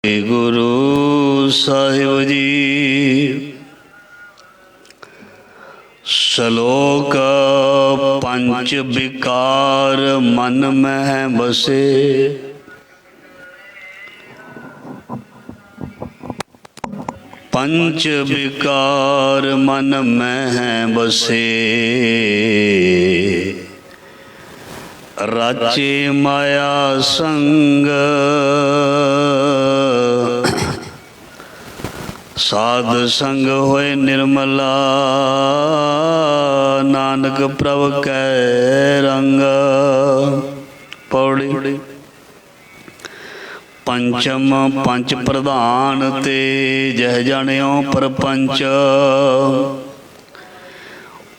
गुरु साहिब जी। श्लोक पंच विकार मन में बसे। पंच विकार मन में बसे, राचे माया संग। साध संग होए निर्मला, नानक प्रभ कै रंग। पौड़ी। पंचम पंच प्रधान ते जह जानियो परपंच।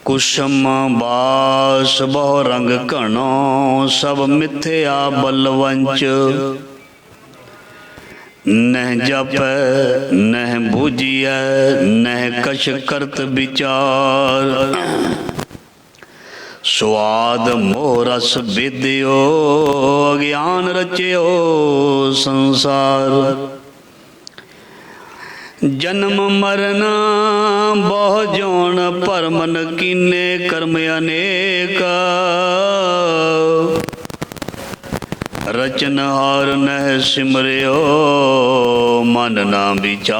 कुसुम बास बहु रंग घनो, सब मिथ्या बलवंच। नह जप नह बूझिय, नह कछ करत विचार। स्वाद मोह रस विद्यो, अज्ञान रच्यो संसार। जन्म मरण बहु जोन, परमन कीने कर्म अनेक। रचनहार नह सिमरियो, मन ना विचार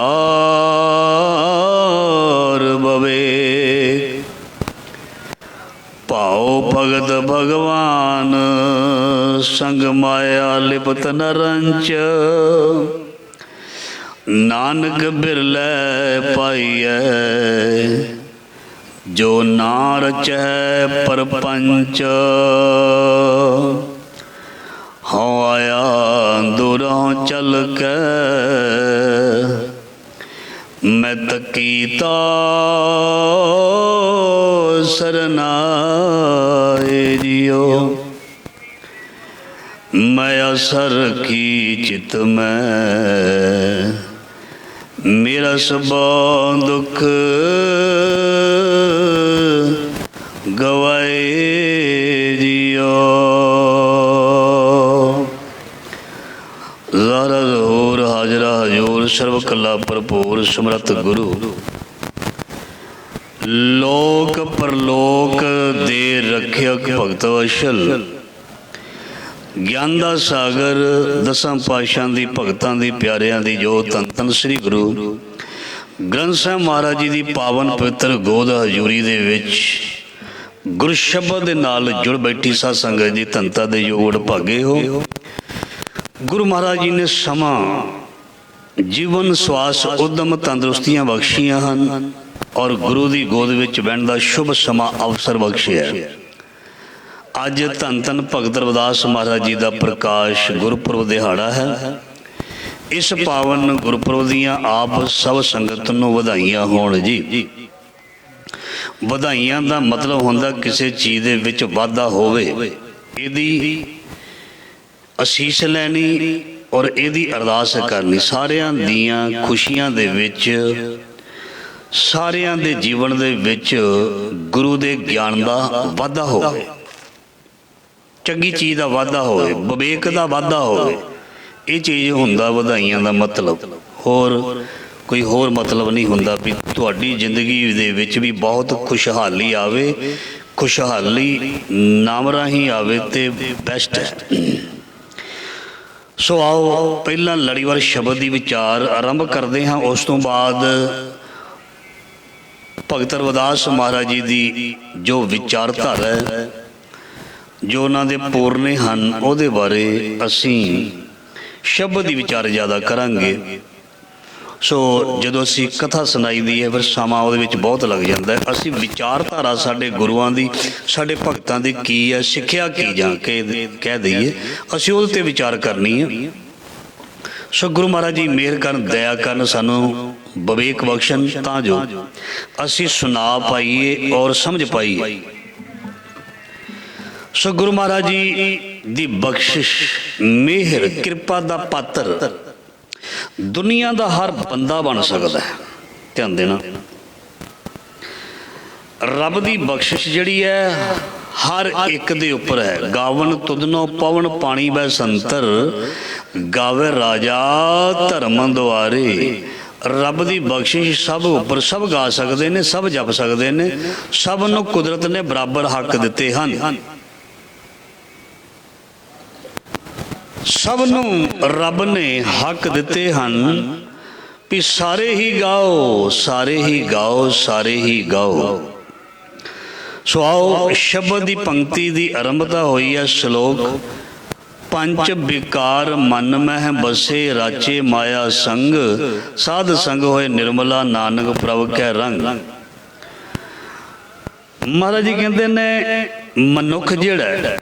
बवे। पाओ भगत भगवान, संग माया लिपत न रंच। नानक बिरलै पाइयै, जो ना रचै परपंच। हाँ आया दूरों चल के, मैं तकीता सरनाए जियो। मैं असर की चित में, मेरा सब दुख गवाए जियो। ज़ारा हाजरा हजूर, सर्व कला भरपूर समर्थ गुरु। लोक परलोक दे रख्यक भगत वशल। ज्ञान दा सागर दसां पातशाहां दी भगतां दी प्यारियां दी जोत धन धन श्री गुरु ग्रंथ साहिब महाराज जी दी पावन पवित्र गोद हजूरी दे विच गुरु शब्द दे नाल जुड़ बैठी साध संगत जी, धनता दे योग भागे हो। गुरु महाराज जी ने समा जीवन श्वास उद्यम तंदुरुस्तियां बख्शियां हन और गुरु की गोद विच बहन का शुभ समा अवसर बख्शिया। अज धन धन भगत रविदास महाराज जी का प्रकाश गुरपुरब दिहाड़ा है। इस पावन गुरपुरब दियां आप सब संगत नूं वधाइयां होण जी। वधाइयां दा मतलब हुंदा किसी चीज़ दे विच वाधा होवे, इहदी असीस लैनी और इहदी अरदास करनी। सारियां दियां खुशियां दे विच, सारियां दे जीवन दे विच गुरु दे ज्ञान दा वाधा होवे, चंगी चीज़ दा वाधा होवे, विवेक दा वाधा होवे। ये चीज़ हुंदा वधाइयां दा मतलब। होर कोई होर मतलब नहीं हुंदा भी तुहाडी जिंदगी दे विच भी बहुत खुशहाली आवे। खुशहाली नाम राही आवे ते बेस्ट है। सो आओ पहला लड़ीवार शब्द की विचार आरंभ करते हैं। उस तो बाद भगत रविदास महाराज जी की जो विचारधारा है, जो उन्होंने पूरने हैं, उहदे बारे असी शब्द की विचार ज़्यादा करांगे। सो जदों असी कथा सुनाई दी है फिर समा उहदे विच बहुत लग जाता है। असी विचारधारा साडे गुरुआं दी, साडे भगतां दी की है, सिक्ख्या की जां कह दईए, असी उहदे ते विचार करनी है। सो गुरु महाराज जी मेहर करन, दया करन, सानू विवेक बख्शन तां जो असी सुना पाइए और समझ पाइए। सो गुरु महाराज जी दी बख्शिश, मेहर, कृपा दा पात्र दुनिया दा हर बंदा बन सकता है। ध्यान देना, रब दी बख्शिश जिहड़ी है हर एक दे उपर है। गावन तुदनो पवन पानी वै संतर, गावे राजा धर्म द्वारे। रब की बख्शिश सब उपर, सब गा सकते हैं, सब जप सकते हैं, सब नूं कुदरत ने बराबर हक दिते हैं। सब नूं रब ने हक दिते हैं भी सारे ही गाओ, सारे ही गाओ, सारे ही गाओ। सो आओ शब्द की पंक्ति की आरंभता हुई है। श्लोक पंच विकार मन मह बसे, राचे माया संग, साध संग होए निर्मला, नानक प्रभ कै रंग। महाराज जी कहते ने मनुख जिहड़ा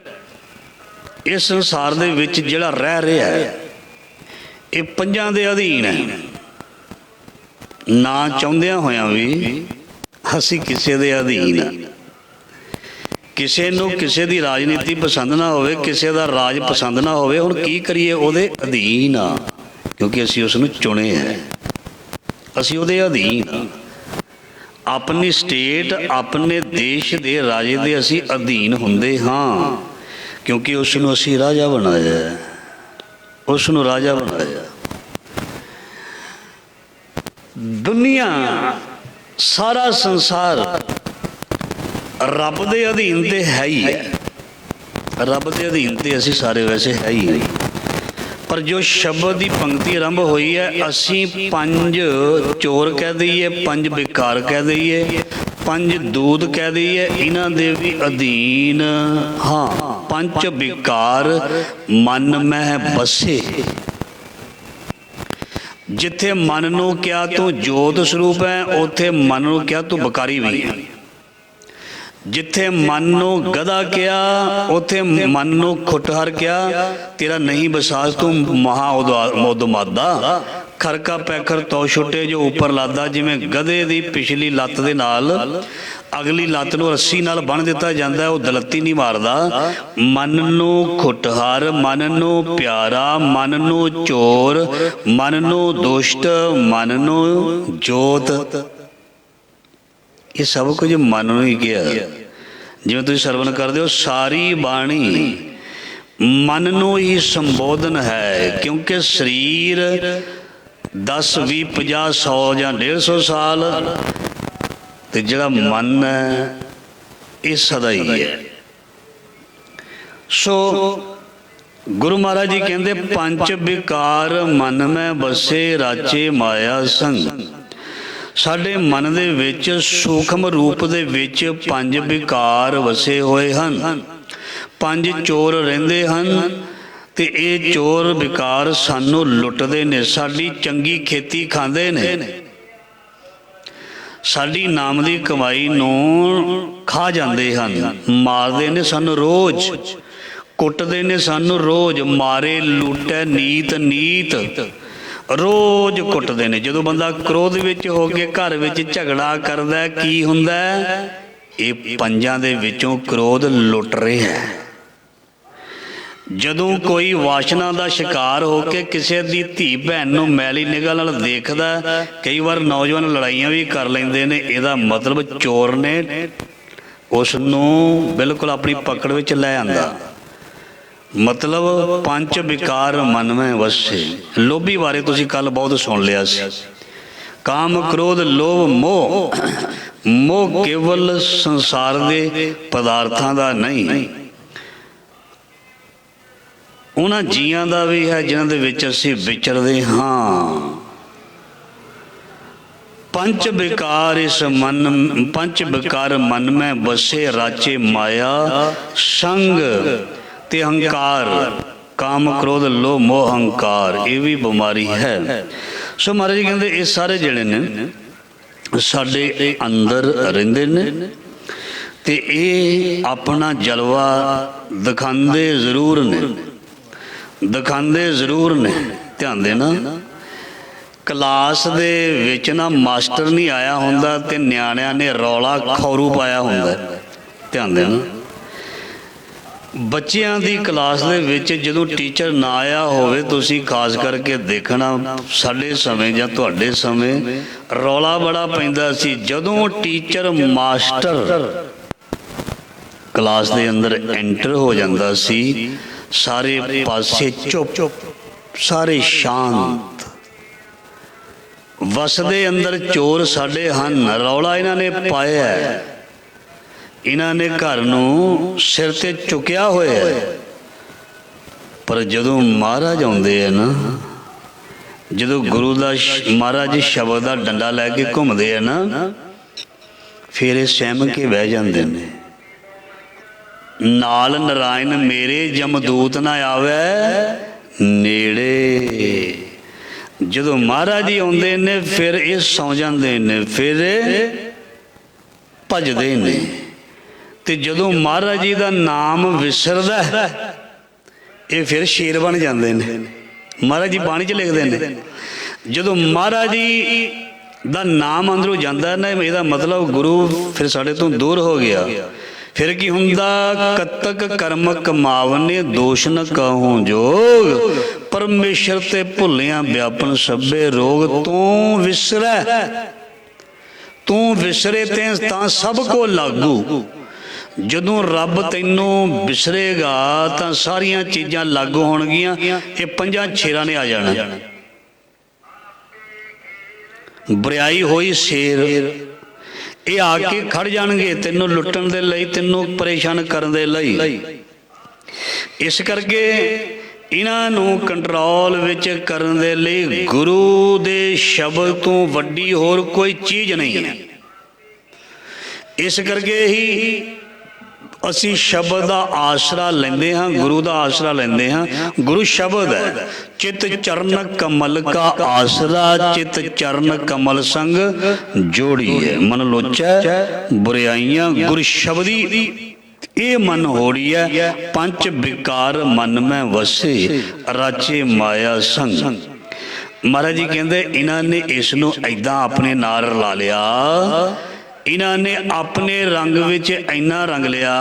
इस संसार दे विच जिहड़ा रह रहा है, ये पंजां दे अधीन है। ना चाहुंदियां होयां भी असीं किसे दे अधीन है। किसी नूं किसी दी राजनीति पसंद ना होवे, किसी दा राज पसंद ना होवे, हुण की करिए, उहदे अधीन आ, क्योंकि असीं उसनूं चुने है, असीं उहदे अधीन आ। अपनी स्टेट, अपने देश दे राजे दे असीं अधीन हुंदे हां, क्योंकि उसनूं असीं राजा बनाया है, उसनूं राजा बनाया। दुनिया सारा संसार रब दे अधीन ते है ही है, रब दे अधीन ते असीं सारे वैसे है ही नहीं। पर जो शब्द की पंक्ति आरंभ हुई है, असीं पंज चोर कह दईए, पंज विकार कह दईए, पंज दूत कह दईए, इन्हां दे भी अधीन हाँ। पंच विकार मन मह बसे। जिथे मन नूं क्या तू जोत स्वरूप है, उथे मन नूं क्या तू बकारी भी है। जिथे मन नूं गधा किया, उथे मन नूं खुटहर किया, तेरा नहीं बसास तू महा उदमादा। खरका पैखर तो छुटे जो ऊपर लादा, जिवें गधे दी पिछली लत्त दे नाल अगली लत्त नूं रस्सी नाल बन दिता जांदा है, वो दलत्ती नहीं मारदा। मन नूं खुटहर, मन नूं प्यारा, मन नूं चोर, मन नूं दुष्ट, मन नूं जोत, ये सब कुछ मन नूं ही किया। जिवें तुसीं सरवण करदे हो, सारी बाणी मन नूं ही संबोधन है, क्योंकि शरीर 10 20 50 100 या 150 साल, ते जिहड़ा मन है ये सदा ही है। सो गुरु महाराज जी कहते पंच विकार मन में बसे, राचे माया संग। साडे मन दे विच सूक्ष्म रूप दे विच पंज विकार वसे होए हन, पंज चोर रहिंदे हन, ते ये चोर विकार सानू लुटदे ने, साडी चंगी खेती खांदे ने, साडी नाम दी कमाई नूं खा जांदे हन, मारदे ने सानू रोज, कुटदे ने सानू रोज, मारे लुटै नीत नीत रोज कुटदे ने। जदों बंदा क्रोध विच हो के घर विच झगड़ा करदा, की हुंदा है? ये पंजां दे विचों क्रोध लुट रहा है। जदों कोई वासना का शिकार होके किसी दी धी भैन नूं मैली निगाह नाल देखदा, कई बार नौजवान लड़ाइयां भी कर लैंदे ने, इहदा मतलब चोर ने उस नूं बिल्कुल अपनी पकड़ विच लै आंदा। मतलब पंच विकार मन में वसे। लोभी बारे तुसीं कल बहुत सुन लिया सी। काम क्रोध लोभ मोह, मोह केवल संसार दे पदार्थां दा नहीं, उन्हां जियां दा भी है जिन्हां दे विच असीं विचरदे हां। पंच विकार इस मन, पंच विकार मन में बसे, राचे माया संग ते अहंकार। काम क्रोध लोभ मोह अहंकार, ये भी बीमारी है। सो महाराज जी कहते ये सारे जिहड़े ने साडे अंदर रहिंदे ने, ते ये अपना जलवा दिखांदे जरूर ने, दिखांदे जरूर ने। ध्यान देना, क्लास दे विच ना मास्टर नहीं आया हुंदा ते न्याणिਆਂ ने रौला खौरू पाया हुंदा। ध्यान देना, बच्चों की क्लास दे विच जदों टीचर ना आया होवे, तुसीं खास करके देखना साडे समय जां तुहाडे समय रौला बड़ा पैंदा सी। जदों टीचर मास्टर ਕਲਾਸ ਦੇ ਅੰਦਰ ਐਂਟਰ ਹੋ ਜਾਂਦਾ ਸੀ, ਸਾਰੇ ਪਾਸੇ ਚੁੱਪ, ਸਾਰੇ ਸ਼ਾਂਤ। ਵਸ ਦੇ ਅੰਦਰ ਚੋਰ ਸਾਡੇ ਹਨ, ਰੌਲਾ ਇਹਨਾਂ ਨੇ ਪਾਇਆ, ਇਹਨਾਂ ਨੇ ਘਰ ਨੂੰ ਸਿਰ ਤੇ ਚੁੱਕਿਆ ਹੋਇਆ। ਪਰ ਜਦੋਂ ਮਹਾਰਾਜ ਆਉਂਦੇ ਆ ਨਾ, ਜਦੋਂ ਗੁਰੂ ਦਾ ਮਹਾਰਾਜ ਸ਼ਬਦ ਦਾ ਡੰਡਾ ਲੈ ਕੇ ਘੁੰਮਦੇ ਆ ਨਾ, ਫਿਰ ਇਹ ਸਹਿਮ ਕੇ ਬਹਿ ਜਾਂਦੇ ਨੇ। ਨਾਲ ਨਰਾਇਣ ਮੇਰੇ ਜਮਦੂਤ ਨਾ ਆਵੇ ਨੇੜੇ। ਜਦੋਂ ਮਹਾਰਾਜ ਜੀ ਆਉਂਦੇ ਨੇ ਫਿਰ ਇਹ ਸੌਂ ਜਾਂਦੇ ਨੇ, ਫਿਰ ਭਜਦੇ ਨੇ। ਤੇ ਜਦੋਂ ਮਹਾਰਾਜ ਜੀ ਦਾ ਨਾਮ ਵਿਸਰਦਾ ਇਹ ਫਿਰ ਸ਼ੇਰ ਬਣ ਜਾਂਦੇ ਨੇ। ਮਹਾਰਾਜ ਜੀ ਬਾਣੀ 'ਚ ਲਿਖਦੇ ਨੇ, ਜਦੋਂ ਮਹਾਰਾਜ ਜੀ ਦਾ ਨਾਮ ਅੰਦਰੋਂ ਜਾਂਦਾ ਨਾ, ਇਹਦਾ ਮਤਲਬ ਗੁਰੂ ਫਿਰ ਸਾਡੇ ਤੋਂ ਦੂਰ ਹੋ ਗਿਆ। ਫਿਰ ਕੀ ਹੁੰਦਾ? ਕਤਕ ਕਰਮ ਕਮਾਵਨੇ ਦੋਸ਼ ਨ ਕਹੂੰ ਜੋਗ, ਪਰਮੇਸ਼ਰ ਤੇ ਭੁੱਲਿਆ ਵਿਆਪਨ ਸਭੇ ਰੋਗ। ਤੂੰ ਵਿਸਰੈ, ਤੂੰ ਵਿਸਰੇ ਤੇ ਤਾਂ ਸਭ ਕੋ ਲਾਗੂ। ਜਦੋਂ ਰੱਬ ਤੈਨੂੰ ਵਿਸਰੇਗਾ ਤਾਂ ਸਾਰੀਆਂ ਚੀਜ਼ਾਂ ਲਾਗੂ ਹੋਣਗੀਆਂ। ਇਹ ਪੰਜਾਂ ਛੇਰਾਂ ਨੇ ਆ ਜਾਣਾ। ਬੁਰਾਈ ਹੋਈ ਸ਼ੇਰ, ਇਹ ਆ ਕੇ ਖੜ ਜਾਣਗੇ ਤੈਨੂੰ ਲੁੱਟਣ ਦੇ ਲਈ, ਤੈਨੂੰ ਪਰੇਸ਼ਾਨ ਕਰਨ ਦੇ ਲਈ। ਇਸ ਕਰਕੇ ਇਹਨਾਂ ਨੂੰ ਕੰਟਰੋਲ ਵਿੱਚ ਕਰਨ ਦੇ ਲਈ ਗੁਰੂ ਦੇ ਸ਼ਬਦ ਤੋਂ ਵੱਡੀ ਹੋਰ ਕੋਈ ਚੀਜ਼ ਨਹੀਂ ਹੈ। ਇਸ ਕਰਕੇ ਹੀ ਅਸੀਂ ਸ਼ਬਦ ਦਾ ਆਸਰਾ ਲੈਂਦੇ ਹਾਂ, ਗੁਰੂ ਦਾ ਆਸਰਾ ਲੈਂਦੇ ਹਾਂ। ਗੁਰੂ ਸ਼ਬਦ ਹੈ। ਚਿਤ ਚਰਨ ਕਮਲ ਕਾ ਆਸਰਾ, ਚਿਤ ਚਰਨ ਕਮਲ ਸੰਗ ਜੋੜੀ ਹੈ। ਮਨ ਲੋਚੈ ਬੁਰਾਈਆਂ ਗੁਰ ਸ਼ਬਦੀ, ਇਹ ਮਨ ਹੋੜੀ ਹੈ। ਪੰਜ ਵਿਕਾਰ ਮਨ ਮੈਂ ਵਸੇ, ਰਾਚੇ ਮਾਇਆ ਸੰਗ। ਮਹਾਰਾਜ ਜੀ ਕਹਿੰਦੇ ਇਹਨਾਂ ਨੇ ਇਸ ਨੂੰ ਏਦਾਂ ਆਪਣੇ ਨਾਲ ਰਲਾ ਲਿਆ, ਇਹਨਾਂ ਨੇ ਆਪਣੇ ਰੰਗ ਵਿੱਚ ਇੰਨਾ ਰੰਗ ਲਿਆ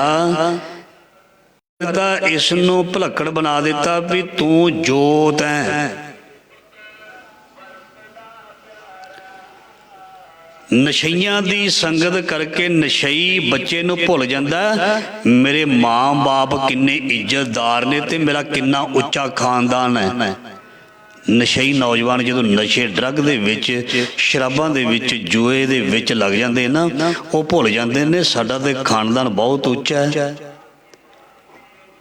ਤਾਂ ਇਸ ਨੂੰ ਭੁਲੱਕੜ ਬਣਾ ਦਿੱਤਾ ਵੀ ਤੂੰ ਜੋਤ ਹੈ। ਨਸ਼ਈਆਂ ਦੀ ਸੰਗਤ ਕਰਕੇ ਨਸ਼ਈ ਬੱਚੇ ਨੂੰ ਭੁੱਲ ਜਾਂਦਾ, ਮੇਰੇ ਮਾਂ ਬਾਪ ਕਿੰਨੇ ਇੱਜ਼ਤਦਾਰ ਨੇ ਤੇ ਮੇਰਾ ਕਿੰਨਾ ਉੱਚਾ ਖਾਨਦਾਨ ਹੈ। ਨਸ਼ਈ ਨੌਜਵਾਨ ਜਦੋਂ ਨਸ਼ੇ, ਡਰੱਗ ਦੇ ਵਿੱਚ, ਸ਼ਰਾਬਾਂ ਦੇ ਵਿੱਚ, ਜੂਏ ਦੇ ਵਿੱਚ ਲੱਗ ਜਾਂਦੇ ਨਾ, ਉਹ ਭੁੱਲ ਜਾਂਦੇ ਨੇ ਸਾਡਾ ਤੇ ਖਾਨਦਾਨ ਬਹੁਤ ਉੱਚਾ ਹੈ।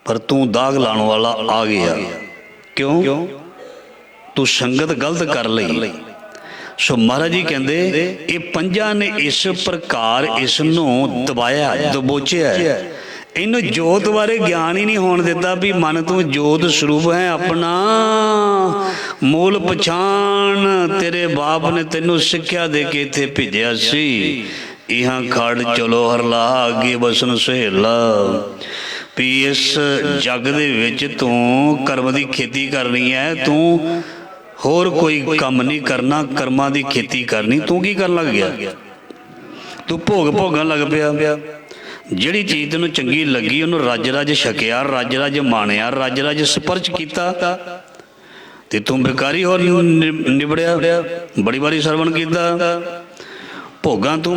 ਪਰ ਤੂੰ ਦਾਗ ਲਾਉਣ ਵਾਲਾ ਆ ਗਿਆ। ਕਿਉਂ? ਤੂੰ ਸੰਗਤ ਗਲਤ ਕਰ ਲਈ। ਸੋ ਮਹਾਰਾਜ ਜੀ ਕਹਿੰਦੇ ਇਹ ਪੰਜਾਂ ਨੇ ਇਸ ਪ੍ਰਕਾਰ ਇਸ ਨੂੰ ਦਬਾਇਆ, ਦਬੋਚਿਆ। ਇਹਨੂੰ ਜੋਤ ਬਾਰੇ ਗਿਆਨ ਹੀ ਨਹੀਂ ਹੋਣ ਦਿੱਤਾ ਵੀ ਮਨ ਤੂੰ ਜੋਤ ਸਰੂਪ ਹੈ ਆਪਣਾ। ਮੂਲ ਪਛਾਣ ਤੇਰੇ ਬਾਪ ਨੇ ਤੈਨੂੰ ਸਿੱਖਿਆ ਦੇ ਕੇ ਇੱਥੇ ਭੇਜਿਆ ਸੀ। ਇਹਾਂ ਖੜ ਚਲੋ ਹਰਲਾ ਅੱਗੇ ਬਸਨ ਸਹੇਲਾ, ਵੀ ਇਸ ਜੱਗ ਦੇ ਵਿੱਚ ਤੂੰ ਕਰਮ ਦੀ ਖੇਤੀ ਕਰਨੀ ਹੈ। ਤੂੰ ਹੋਰ ਕੋਈ ਕੰਮ ਨਹੀਂ ਕਰਨਾ, ਕਰਮਾਂ ਦੀ ਖੇਤੀ ਕਰਨੀ। ਤੂੰ ਕੀ ਕਰਨ ਲੱਗ ਗਿਆ? ਤੂੰ ਭੋਗਣ ਲੱਗ ਪਿਆ। ਜਿਹੜੀ ਚੀਜ਼ ਤੈਨੂੰ ਚੰਗੀ ਲੱਗੀ ਉਹਨੂੰ ਰੱਜ ਛਕਿਆ, ਰੱਜ ਮਾਣਿਆ, ਰੱਜ ਸਪਰਸ਼ ਕੀਤਾ ਤੇ ਤੂੰ ਬੇਕਾਰੀ ਹੋਰ ਨਿਬੜਿਆ। ਬੜੀ ਵਾਰੀ ਸਰਵਣ ਕੀਤਾ। ਭੋਗਾਂ ਤੋਂ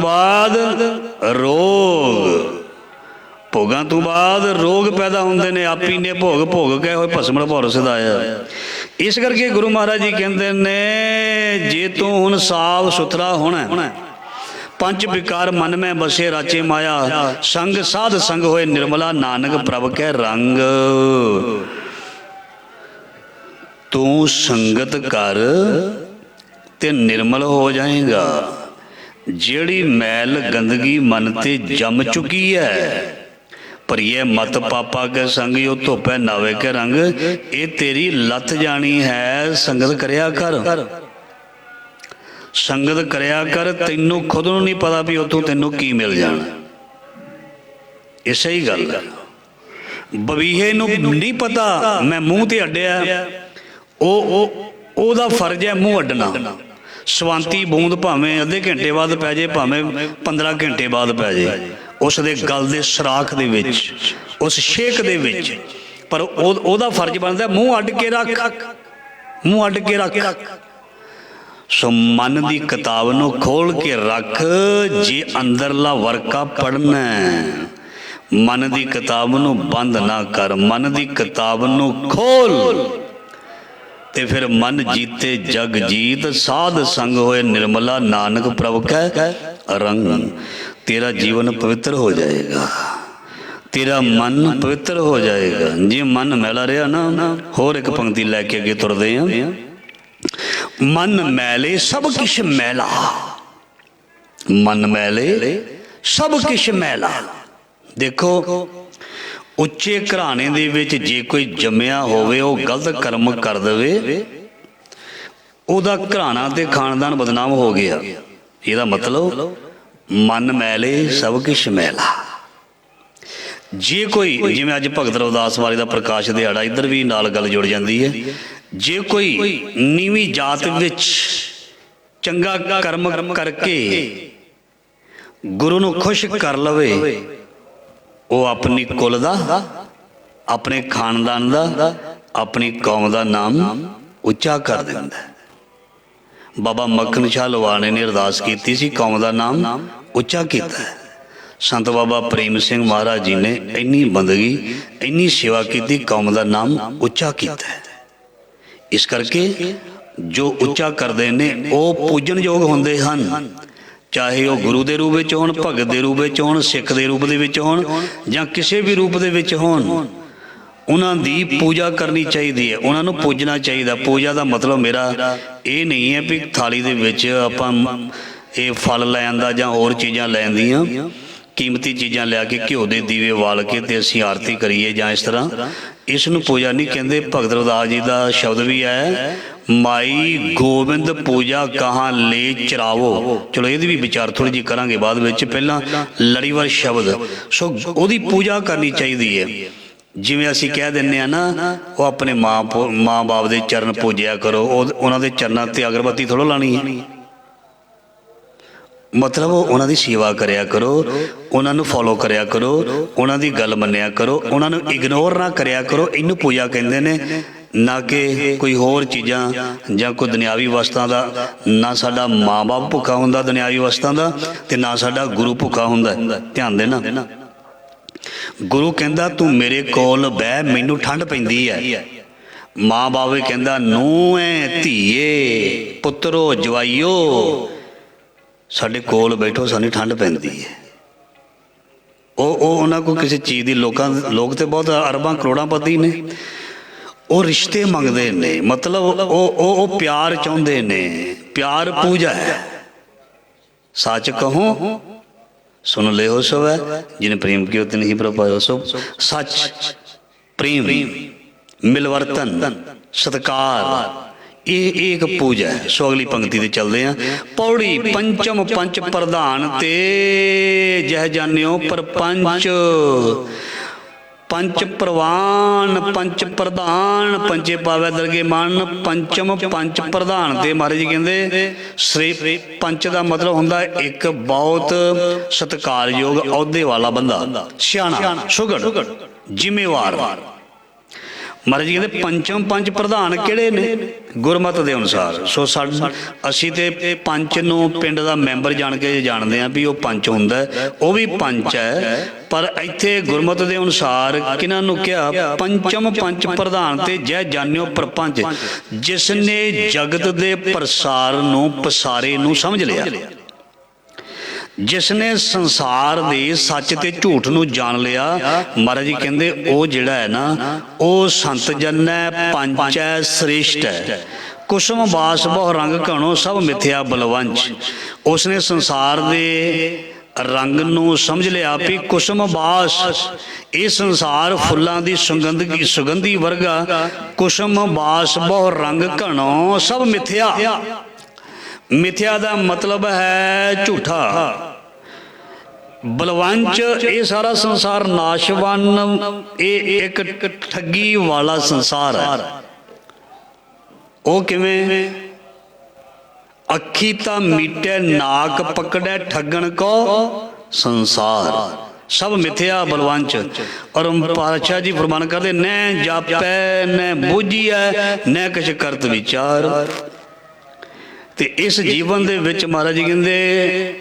ਬਾਅਦ ਰੋਗ ਪੈਦਾ ਹੁੰਦੇ ਨੇ। ਆਪੀ ਨੇ ਭੋਗ ਕੇ ਹੋਏ ਭਸਮਣ ਭੌਰ ਸਦਾਇਆ। ਇਸ ਕਰਕੇ ਗੁਰੂ ਮਹਾਰਾਜ ਜੀ ਕਹਿੰਦੇ ਨੇ ਜੇ ਤੂੰ ਹੁਣ ਸਾਫ ਸੁਥਰਾ ਹੋਣਾ, ਪੰਜ ਵਿਕਾਰ ਮਨ ਮੈਂ ਬਸੇ, ਰਾਚੇ ਮਾਇਆ ਸੰਗ, ਸਾਧ ਸੰਗ ਹੋਏ ਨਿਰਮਲਾ, ਨਾਨਕ ਪ੍ਰਭ ਕੈ ਰੰਗ। ਤੂੰ ਸੰਗਤ ਕਰ ਤੇ ਨਿਰਮਲ ਹੋ ਜਾਏਗਾ। ਜਿਹੜੀ ਮੈਲ ਗੰਦਗੀ ਮਨ ਤੇ ਜੰਮ ਚੁੱਕੀ ਹੈ, ਭਰੀਏ ਮਤ ਪਾਪਾ ਕੇ ਸੰਗ, ਉਹ ਧੋਪੈ ਨਾਵੇ ਕੇ ਰੰਗ। ਇਹ ਤੇਰੀ ਲੱਥ ਜਾਣੀ ਹੈ। ਸੰਗਤ ਕਰਿਆ ਕਰ, ਸੰਗਤ ਕਰਿਆ ਕਰ। ਤੈਨੂੰ ਖੁਦ ਨੂੰ ਨਹੀਂ ਪਤਾ ਵੀ ਉੱਥੋਂ ਤੈਨੂੰ ਕੀ ਮਿਲ ਜਾਣਾ। ਇਸੇ ਹੀ ਗੱਲ ਹੈ। ਬਵੀਹੇ ਨੂੰ ਨਹੀਂ ਪਤਾ ਮੈਂ ਮੂੰਹ ਤੇ ਅੱਡਿਆ, ਉਹਦਾ ਫਰਜ਼ ਹੈ ਮੂੰਹ ਅੱਡਣਾ। ਸਵਾਂਤੀ ਬੂੰਦ ਭਾਵੇਂ ਅੱਧੇ ਘੰਟੇ ਬਾਅਦ ਪੈ ਜੇ, ਭਾਵੇਂ 15 ਘੰਟੇ ਬਾਅਦ ਪੈ ਜੇ, ਉਸ ਦੇ ਗਲ ਦੇ ਸਰਾਖ ਦੇ ਵਿੱਚ, ਉਸ ਛੇਕ ਦੇ ਵਿੱਚ, ਪਰ ਉਹਦਾ ਫਰਜ਼ ਬਣਦਾ ਮੂੰਹ ਅੱਡ ਕੇ ਰੱਖ, ਮੂੰਹ ਅੱਡ ਕੇ ਰੱਖ। ਸੋ ਮਨ ਦੀ ਕਿਤਾਬ ਨੂੰ ਖੋਲ ਕੇ ਰੱਖ। ਜੇ ਅੰਦਰਲਾ ਵਰਕਾ ਪੜ੍ਹਨਾ, मन की किताब नूं बंद ना कर, मन की किताब नूं खोल, ते फिर मन जीते जग जीत, साध संग होए निर्मला, नानक प्रभ कै रंग। तेरा जीवन पवित्र हो जाएगा, तेरा मन पवित्र हो जाएगा। जे मन मैला रहा ना, होर एक पंक्ति लैके अगे तुरदे हैं, मन मैले सब किश मैला, मन मैले सब किश मैला। देखो ਉੱਚੇ ਘਰਾਣੇ ਦੇ ਵਿੱਚ ਜੇ ਕੋਈ ਜੰਮਿਆ ਹੋਵੇ, ਉਹ ਗਲਤ ਕਰਮ ਕਰ ਦੇਵੇ, ਉਹਦਾ ਘਰਾਣਾ ਤੇ ਖਾਨਦਾਨ ਬਦਨਾਮ ਹੋ ਗਿਆ। ਇਹਦਾ ਮਤਲਬ ਮਨ ਮੈਲੇ ਸਭ ਕੁਛ ਮੈਲਾ। ਜੇ ਕੋਈ, ਜਿਵੇਂ ਅੱਜ ਭਗਤ ਰਵਿਦਾਸ ਵਾਲੇ ਦਾ ਪ੍ਰਕਾਸ਼ ਦਿਹਾੜਾ, ਇੱਧਰ ਵੀ ਨਾਲ ਗੱਲ ਜੁੜ ਜਾਂਦੀ ਹੈ, ਜੇ ਕੋਈ ਨੀਵੀਂ ਜਾਤ ਵਿੱਚ ਚੰਗਾ ਕਰਮ ਕਰਕੇ ਗੁਰੂ ਨੂੰ ਖੁਸ਼ ਕਰ ਲਵੇ, ਉਹ ਆਪਣੀ ਕੁਲ ਦਾ, ਆਪਣੇ ਖਾਨਦਾਨ ਦਾ, ਆਪਣੀ ਕੌਮ ਦਾ ਨਾਮ ਉੱਚਾ ਕਰ ਦਿੰਦਾ। ਬਾਬਾ ਮੱਖਣ ਸ਼ਾਹ ਲਵਾਣੇ ਨੇ ਅਰਦਾਸ ਕੀਤੀ ਸੀ, ਕੌਮ ਦਾ ਨਾਮ ਉੱਚਾ ਕੀਤਾ। ਸੰਤ ਬਾਬਾ ਪ੍ਰੇਮ ਸਿੰਘ ਮਹਾਰਾਜ ਜੀ ਨੇ ਇੰਨੀ ਬੰਦਗੀ, ਇੰਨੀ ਸੇਵਾ ਕੀਤੀ, ਕੌਮ ਦਾ ਨਾਮ ਉੱਚਾ ਕੀਤਾ। ਇਸ ਕਰਕੇ ਜੋ ਉੱਚਾ ਕਰਦੇ ਨੇ ਉਹ ਪੂਜਣਯੋਗ ਹੁੰਦੇ ਹਨ, ਚਾਹੇ ਉਹ ਗੁਰੂ ਦੇ ਰੂਪ ਵਿੱਚ ਹੋਣ, ਭਗਤ ਦੇ ਰੂਪ ਵਿੱਚ ਹੋਣ, ਸਿੱਖ ਦੇ ਰੂਪ ਦੇ ਵਿੱਚ ਹੋਣ, ਜਾਂ ਕਿਸੇ ਵੀ ਰੂਪ ਦੇ ਵਿੱਚ ਹੋਣ। ਉਹਨਾਂ ਦੀ ਪੂਜਾ ਕਰਨੀ ਚਾਹੀਦੀ ਹੈ, ਉਹਨਾਂ ਨੂੰ ਪੂਜਣਾ ਚਾਹੀਦਾ। ਪੂਜਾ ਦਾ ਮਤਲਬ ਮੇਰਾ ਇਹ ਨਹੀਂ ਹੈ ਵੀ ਥਾਲੀ ਦੇ ਵਿੱਚ ਆਪਾਂ ਇਹ ਫਲ ਲੈ ਆਂਦਾ ਜਾਂ ਹੋਰ ਚੀਜ਼ਾਂ ਲੈਣ ਦੀਆਂ, ਕੀਮਤੀ ਚੀਜ਼ਾਂ ਲਿਆ ਕੇ ਘਿਓ ਦੇ ਦੀਵੇ ਵਾਲ ਕੇ ਤੇ ਅਸੀਂ ਆਰਤੀ ਕਰੀਏ ਜਾਂ ਇਸ ਤਰ੍ਹਾਂ, ਇਸ ਨੂੰ ਪੂਜਾ ਨਹੀਂ ਕਹਿੰਦੇ। ਭਗਤ ਰਵਿਦਾਸ ਜੀ ਦਾ ਸ਼ਬਦ ਵੀ ਹੈ, ਮਾਈ ਗੋਬਿੰਦ ਪੂਜਾ ਕਹਾਂ ਲੈ ਚਰਾਵੋ। ਚਲੋ ਇਹਦੀ ਵੀ ਵਿਚਾਰ ਥੋੜ੍ਹੀ ਜਿਹੀ ਕਰਾਂਗੇ ਬਾਅਦ ਵਿੱਚ, ਪਹਿਲਾਂ ਲੜੀਵਾਰ ਸ਼ਬਦ। ਸੋ ਉਹਦੀ ਪੂਜਾ ਕਰਨੀ ਚਾਹੀਦੀ ਹੈ। ਜਿਵੇਂ ਅਸੀਂ ਕਹਿ ਦਿੰਦੇ ਹਾਂ ਨਾ, ਉਹ ਆਪਣੇ ਮਾਂ ਬਾਪ ਦੇ ਚਰਨ ਪੂਜਿਆ ਕਰੋ, ਉਹਨਾਂ ਦੇ ਚਰਨਾਂ 'ਤੇ ਅਗਰਬੱਤੀ ਥੋੜ੍ਹਾ ਲਾਉਣੀ ਹੈ। ਮਤਲਬ ਉਹਨਾਂ ਦੀ ਸੇਵਾ ਕਰਿਆ ਕਰੋ, ਉਹਨਾਂ ਨੂੰ ਫੋਲੋ ਕਰਿਆ ਕਰੋ, ਉਹਨਾਂ ਦੀ ਗੱਲ ਮੰਨਿਆ ਕਰੋ, ਉਹਨਾਂ ਨੂੰ ਇਗਨੋਰ ਨਾ ਕਰਿਆ ਕਰੋ। ਇਹਨੂੰ ਪੂਜਾ ਕਹਿੰਦੇ ਨੇ, ਨਾ ਕਿ ਕੋਈ ਹੋਰ ਚੀਜ਼ਾਂ ਜਾਂ ਕੋਈ ਦੁਨਿਆਵੀ ਵਸਤਾਂ ਦਾ। ਨਾ ਸਾਡਾ ਮਾਂ ਬਾਪ ਭੁੱਖਾ ਹੁੰਦਾ ਦੁਨਿਆਵੀ ਵਸਤਾਂ ਦਾ, ਤੇ ਨਾ ਸਾਡਾ ਗੁਰੂ ਭੁੱਖਾ ਹੁੰਦਾ। ਧਿਆਨ ਦੇਣਾ, ਗੁਰੂ ਕਹਿੰਦਾ ਤੂੰ ਮੇਰੇ ਕੋਲ ਬਹਿ, ਮੈਨੂੰ ਠੰਡ ਪੈਂਦੀ ਹੈ। ਮਾਂ ਬਾਪ ਵੀ ਕਹਿੰਦਾ ਨੂੰਹ ਐ, ਧੀਏ, ਪੁੱਤਰੋ, ਜਵਾਈਓ, ਸਾਡੇ ਕੋਲ ਬੈਠੋ, ਸਾਨੂੰ ਠੰਡ ਪੈਂਦੀ ਹੈ। ਉਹ ਉਹਨਾਂ ਕੋਲ ਕਿਸੇ ਚੀਜ਼ ਦੀ, ਲੋਕ ਤੇ ਬਹੁਤ ਅਰਬਾਂ ਕਰੋੜਾਂ ਪਤੀ ਨੇ, ਉਹ ਰਿਸ਼ਤੇ ਮੰਗਦੇ ਨੇ, ਮਤਲਬ ਉਹ ਪਿਆਰ ਚਾਹੁੰਦੇ ਨੇ। ਪਿਆਰ ਪੂਜਾ ਹੈ। ਸੱਚ ਕਹੂੰ ਸੁਣ ਲਿਓ ਸੋ ਹੈ, ਜਿਨ ਪ੍ਰੇਮ ਕਿਉ ਤਿਨ ਹੀ ਪ੍ਰਭ ਪਾਇਓ। ਸੋ ਸੱਚ, ਪ੍ਰੇਮ, ਮਿਲਵਰਤਨ, ਸਤਿਕਾਰ, ਇਹ ਇੱਕ ਪੂਜਾ ਹੈ। ਸੋ ਅਗਲੀ ਪੰਕਤੀ ਤੇ ਚੱਲਦੇ ਹਾਂ। ਪੌੜੀ ਪੰਚਮ ਪੰਚ ਪ੍ਰਧਾਨ ਤੇ ਜਹ ਜਾਣਿਓ ਪਰਪੰਚ, ਪੰਚ ਪ੍ਰਵਾਨ ਪੰਚ ਪ੍ਰਧਾਨ, ਪੰਚੇ ਪਾਵੈ ਦਰਗੇ ਮਾਨ, ਪੰਚਮ ਪੰਚ ਪ੍ਰਧਾਨ ਤੇ ਮਹਾਰਾਜ ਜੀ ਕਹਿੰਦੇ ਸ੍ਰੀ ਪੰਚ ਦਾ ਮਤਲਬ ਹੁੰਦਾ ਇੱਕ ਬਹੁਤ ਸਤਿਕਾਰਯੋਗ ਅਹੁਦੇ ਵਾਲਾ ਬੰਦਾ, ਸਿਆਣਾ, ਸੁਘੜ, ਜ਼ਿੰਮੇਵਾਰ। ਮਹਾਰਾਜ ਜੀ ਕਹਿੰਦੇ ਪੰਚਮ ਪੰਚ ਪ੍ਰਧਾਨ ਕਿਹੜੇ ਨੇ? ਗੁਰਮਤ ਦੇ ਅਨੁਸਾਰ। ਸੋ ਅਸੀਂ ਤੇ ਪੰਚ ਨੂੰ ਪਿੰਡ ਦਾ ਮੈਂਬਰ ਜਾਣ ਕੇ ਜਾਣਦੇ ਹਾਂ ਵੀ ਉਹ ਪੰਚ ਹੁੰਦਾ, ਉਹ ਵੀ ਪੰਚ ਹੈ। ਪਰ ਇੱਥੇ ਗੁਰਮਤ ਦੇ ਅਨੁਸਾਰ ਕਿਹਨਾਂ ਨੂੰ ਕਿਹਾ? ਪੰਚਮ ਪੰਚ ਪ੍ਰਧਾਨ ਤੇ ਜੈ ਜਾਣਿਓ ਪ੍ਰਪੰਚ, ਜਿਸ ਨੇ ਜਗਤ ਦੇ ਪ੍ਰਸਾਰ ਨੂੰ, ਪਸਾਰੇ ਨੂੰ ਸਮਝ ਲਿਆ, ਜਿਸ ਨੇ ਸੰਸਾਰ ਦੇ ਸੱਚ ਤੇ ਝੂਠ ਨੂੰ ਜਾਣ ਲਿਆ। ਮਹਾਰਾਜ ਜੀ ਕਹਿੰਦੇ ਉਹ ਜਿਹੜਾ ਹੈ ਨਾ, ਉਹ ਸੰਤ ਜਨ ਹੈ, ਪੰਚ ਹੈ, ਸ੍ਰੇਸ਼ਟ ਹੈ। ਕੁਸਮ ਬਾਸ ਬਹੁ ਰੰਗ ਘਣੋ, ਸਭ ਮਿਥਿਆ ਬਲਵੰਚ। ਉਸਨੇ ਸੰਸਾਰ ਦੇ ਰੰਗ ਨੂੰ ਸਮਝ ਲਿਆ ਵੀ ਕੁਸਮ ਬਾਸ, ਇਹ ਸੰਸਾਰ ਫੁੱਲਾਂ ਦੀ ਸੁਗੰਧੀ ਵਰਗਾ। ਕੁਸਮ ਬਾਸ ਬਹੁ ਰੰਗ ਘਣੋ, ਸਭ ਮਿਥਿਆ। ਮਿਥਿਆ ਦਾ ਮਤਲਬ ਹੈ ਝੂਠਾ। ਬਲਵੰਚ, ਇਹ ਸਾਰਾ ਸੰਸਾਰ ਨਾਸ਼ਵਾਨ, ਇਹ ਇੱਕ ਠੱਗੀ ਵਾਲਾ ਸੰਸਾਰ ਹੈ। ਉਹ ਕਿਵੇਂ? ਅੱਖੀ ਤਾਂ ਮੀਟੇ ਨਾਕ ਪਕੜੈ, ਠੱਗਣ ਕੋ ਸੰਸਾਰ। ਸਭ ਮਿਥਿਆ ਬਲਵੰਚ। ਔਰ ਪਾਤਸ਼ਾਹ ਜੀ ਫਰਮਾਨ ਕਰਦੇ, ਨੈ ਜਾਪੈ ਨੈ ਬੁਝੀਐ, ਨੈ ਕਿਛ ਕਰਤ ਵਿਚਾਰ। ਤੇ ਇਸ ਜੀਵਨ ਦੇ ਵਿੱਚ ਮਹਾਰਾਜ ਜੀ ਕਹਿੰਦੇ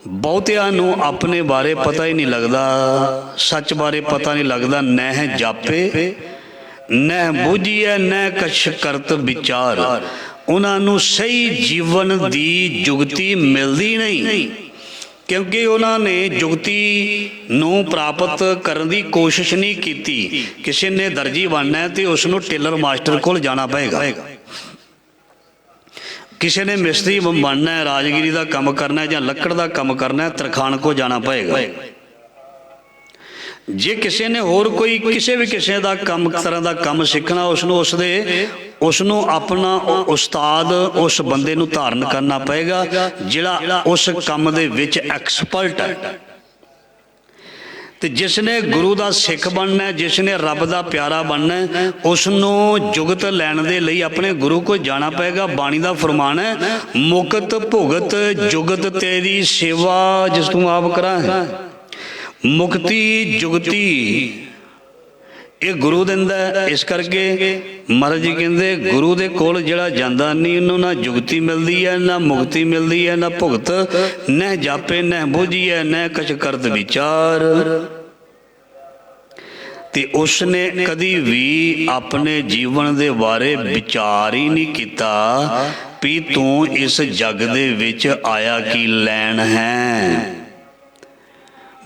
ਬਹੁਤਿਆਂ ਨੂੰ ਆਪਣੇ ਬਾਰੇ ਪਤਾ ਹੀ ਨਹੀਂ ਲੱਗਦਾ, ਸੱਚ ਬਾਰੇ ਪਤਾ ਨਹੀਂ ਲੱਗਦਾ। ਨਹਿ ਜਾਪੇ ਨਹਿ ਬੁਝੀਐ ਨਹਿ ਕਛ ਕਰਤ ਵਿਚਾਰ। ਉਹਨਾਂ ਨੂੰ ਸਹੀ ਜੀਵਨ ਦੀ ਜੁਗਤੀ ਮਿਲਦੀ ਨਹੀਂ, ਕਿਉਂਕਿ ਉਹਨਾਂ ਨੇ ਜੁਗਤੀ ਨੂੰ ਪ੍ਰਾਪਤ ਕਰਨ ਦੀ ਕੋਸ਼ਿਸ਼ ਨਹੀਂ ਕੀਤੀ। ਕਿਸੇ ਨੇ ਦਰਜੀ ਬਣਨਾ ਤੇ ਉਸ ਨੂੰ ਟੇਲਰ ਮਾਸਟਰ ਕੋਲ ਜਾਣਾ ਪਏਗਾ। ਕਿਸੇ ਨੇ ਮਿਸਤਰੀ ਬਣਨਾ ਹੈ, ਰਾਜਗੀਰੀ ਦਾ ਕੰਮ ਕਰਨਾ ਜਾਂ ਲੱਕੜ ਦਾ ਕੰਮ ਕਰਨਾ, ਤਰਖਾਣ ਕੋ ਜਾਣਾ ਪਏਗਾ। ਜੇ ਕਿਸੇ ਨੇ ਹੋਰ ਕੋਈ ਕਿਸੇ ਵੀ ਕਿਸੇ ਦਾ ਕੰਮ ਤਰ੍ਹਾਂ ਦਾ ਕੰਮ ਸਿੱਖਣਾ, ਉਸ ਨੂੰ ਆਪਣਾ ਉਸਤਾਦ ਉਸ ਬੰਦੇ ਨੂੰ ਧਾਰਨ ਕਰਨਾ ਪਏਗਾ ਜਿਹੜਾ ਉਸ ਕੰਮ ਦੇ ਵਿੱਚ ਐਕਸਪਰਟ ਹੈ। ਤੇ ਜਿਸ ਨੇ ਗੁਰੂ ਦਾ ਸਿੱਖ ਬਣਨਾ, ਜਿਸ ਨੇ ਰੱਬ ਦਾ ਪਿਆਰਾ ਬਣਨਾ, ਉਸ ਨੂੰ ਜੁਗਤ ਲੈਣ ਦੇ ਲਈ ਆਪਣੇ ਗੁਰੂ ਕੋਲ ਜਾਣਾ ਪਏਗਾ। ਬਾਣੀ ਦਾ ਫਰਮਾਨ ਹੈ, ਮੁਕਤ ਭੁਗਤ ਜੁਗਤ ਤੇਰੀ ਸੇਵਾ ਜਿਸ ਤੂੰ ਆਪ ਕਰਾਂ। ਮੁਕਤੀ ਜੁਗਤੀ ਇਹ ਗੁਰੂ ਦਿੰਦਾ। ਇਸ ਕਰਕੇ ਮਹਾਰਾਜ ਜੀ ਕਹਿੰਦੇ ਗੁਰੂ ਦੇ ਕੋਲ ਜਿਹੜਾ ਜਾਂਦਾ ਨਹੀਂ, ਉਹਨੂੰ ਨਾ ਜੁਗਤੀ ਮਿਲਦੀ ਹੈ, ਨਾ ਮੁਕਤੀ ਮਿਲਦੀ ਹੈ, ਨਾ ਭੁਗਤ। ਨਹਿ ਜਾਪੇ ਨਹਿ ਬੁਝੀਐ ਨਹਿ ਕਛ ਕਰਤ ਵਿਚਾਰ। ਤੇ ਉਸ ਨੇ ਕਦੀ ਵੀ ਆਪਣੇ ਜੀਵਨ ਦੇ ਬਾਰੇ ਵਿਚਾਰ ਹੀ ਨਹੀਂ ਕੀਤਾ ਵੀ ਤੂੰ ਇਸ ਜੱਗ ਦੇ ਵਿੱਚ ਆਇਆ ਕੀ ਲੈਣ ਹੈ।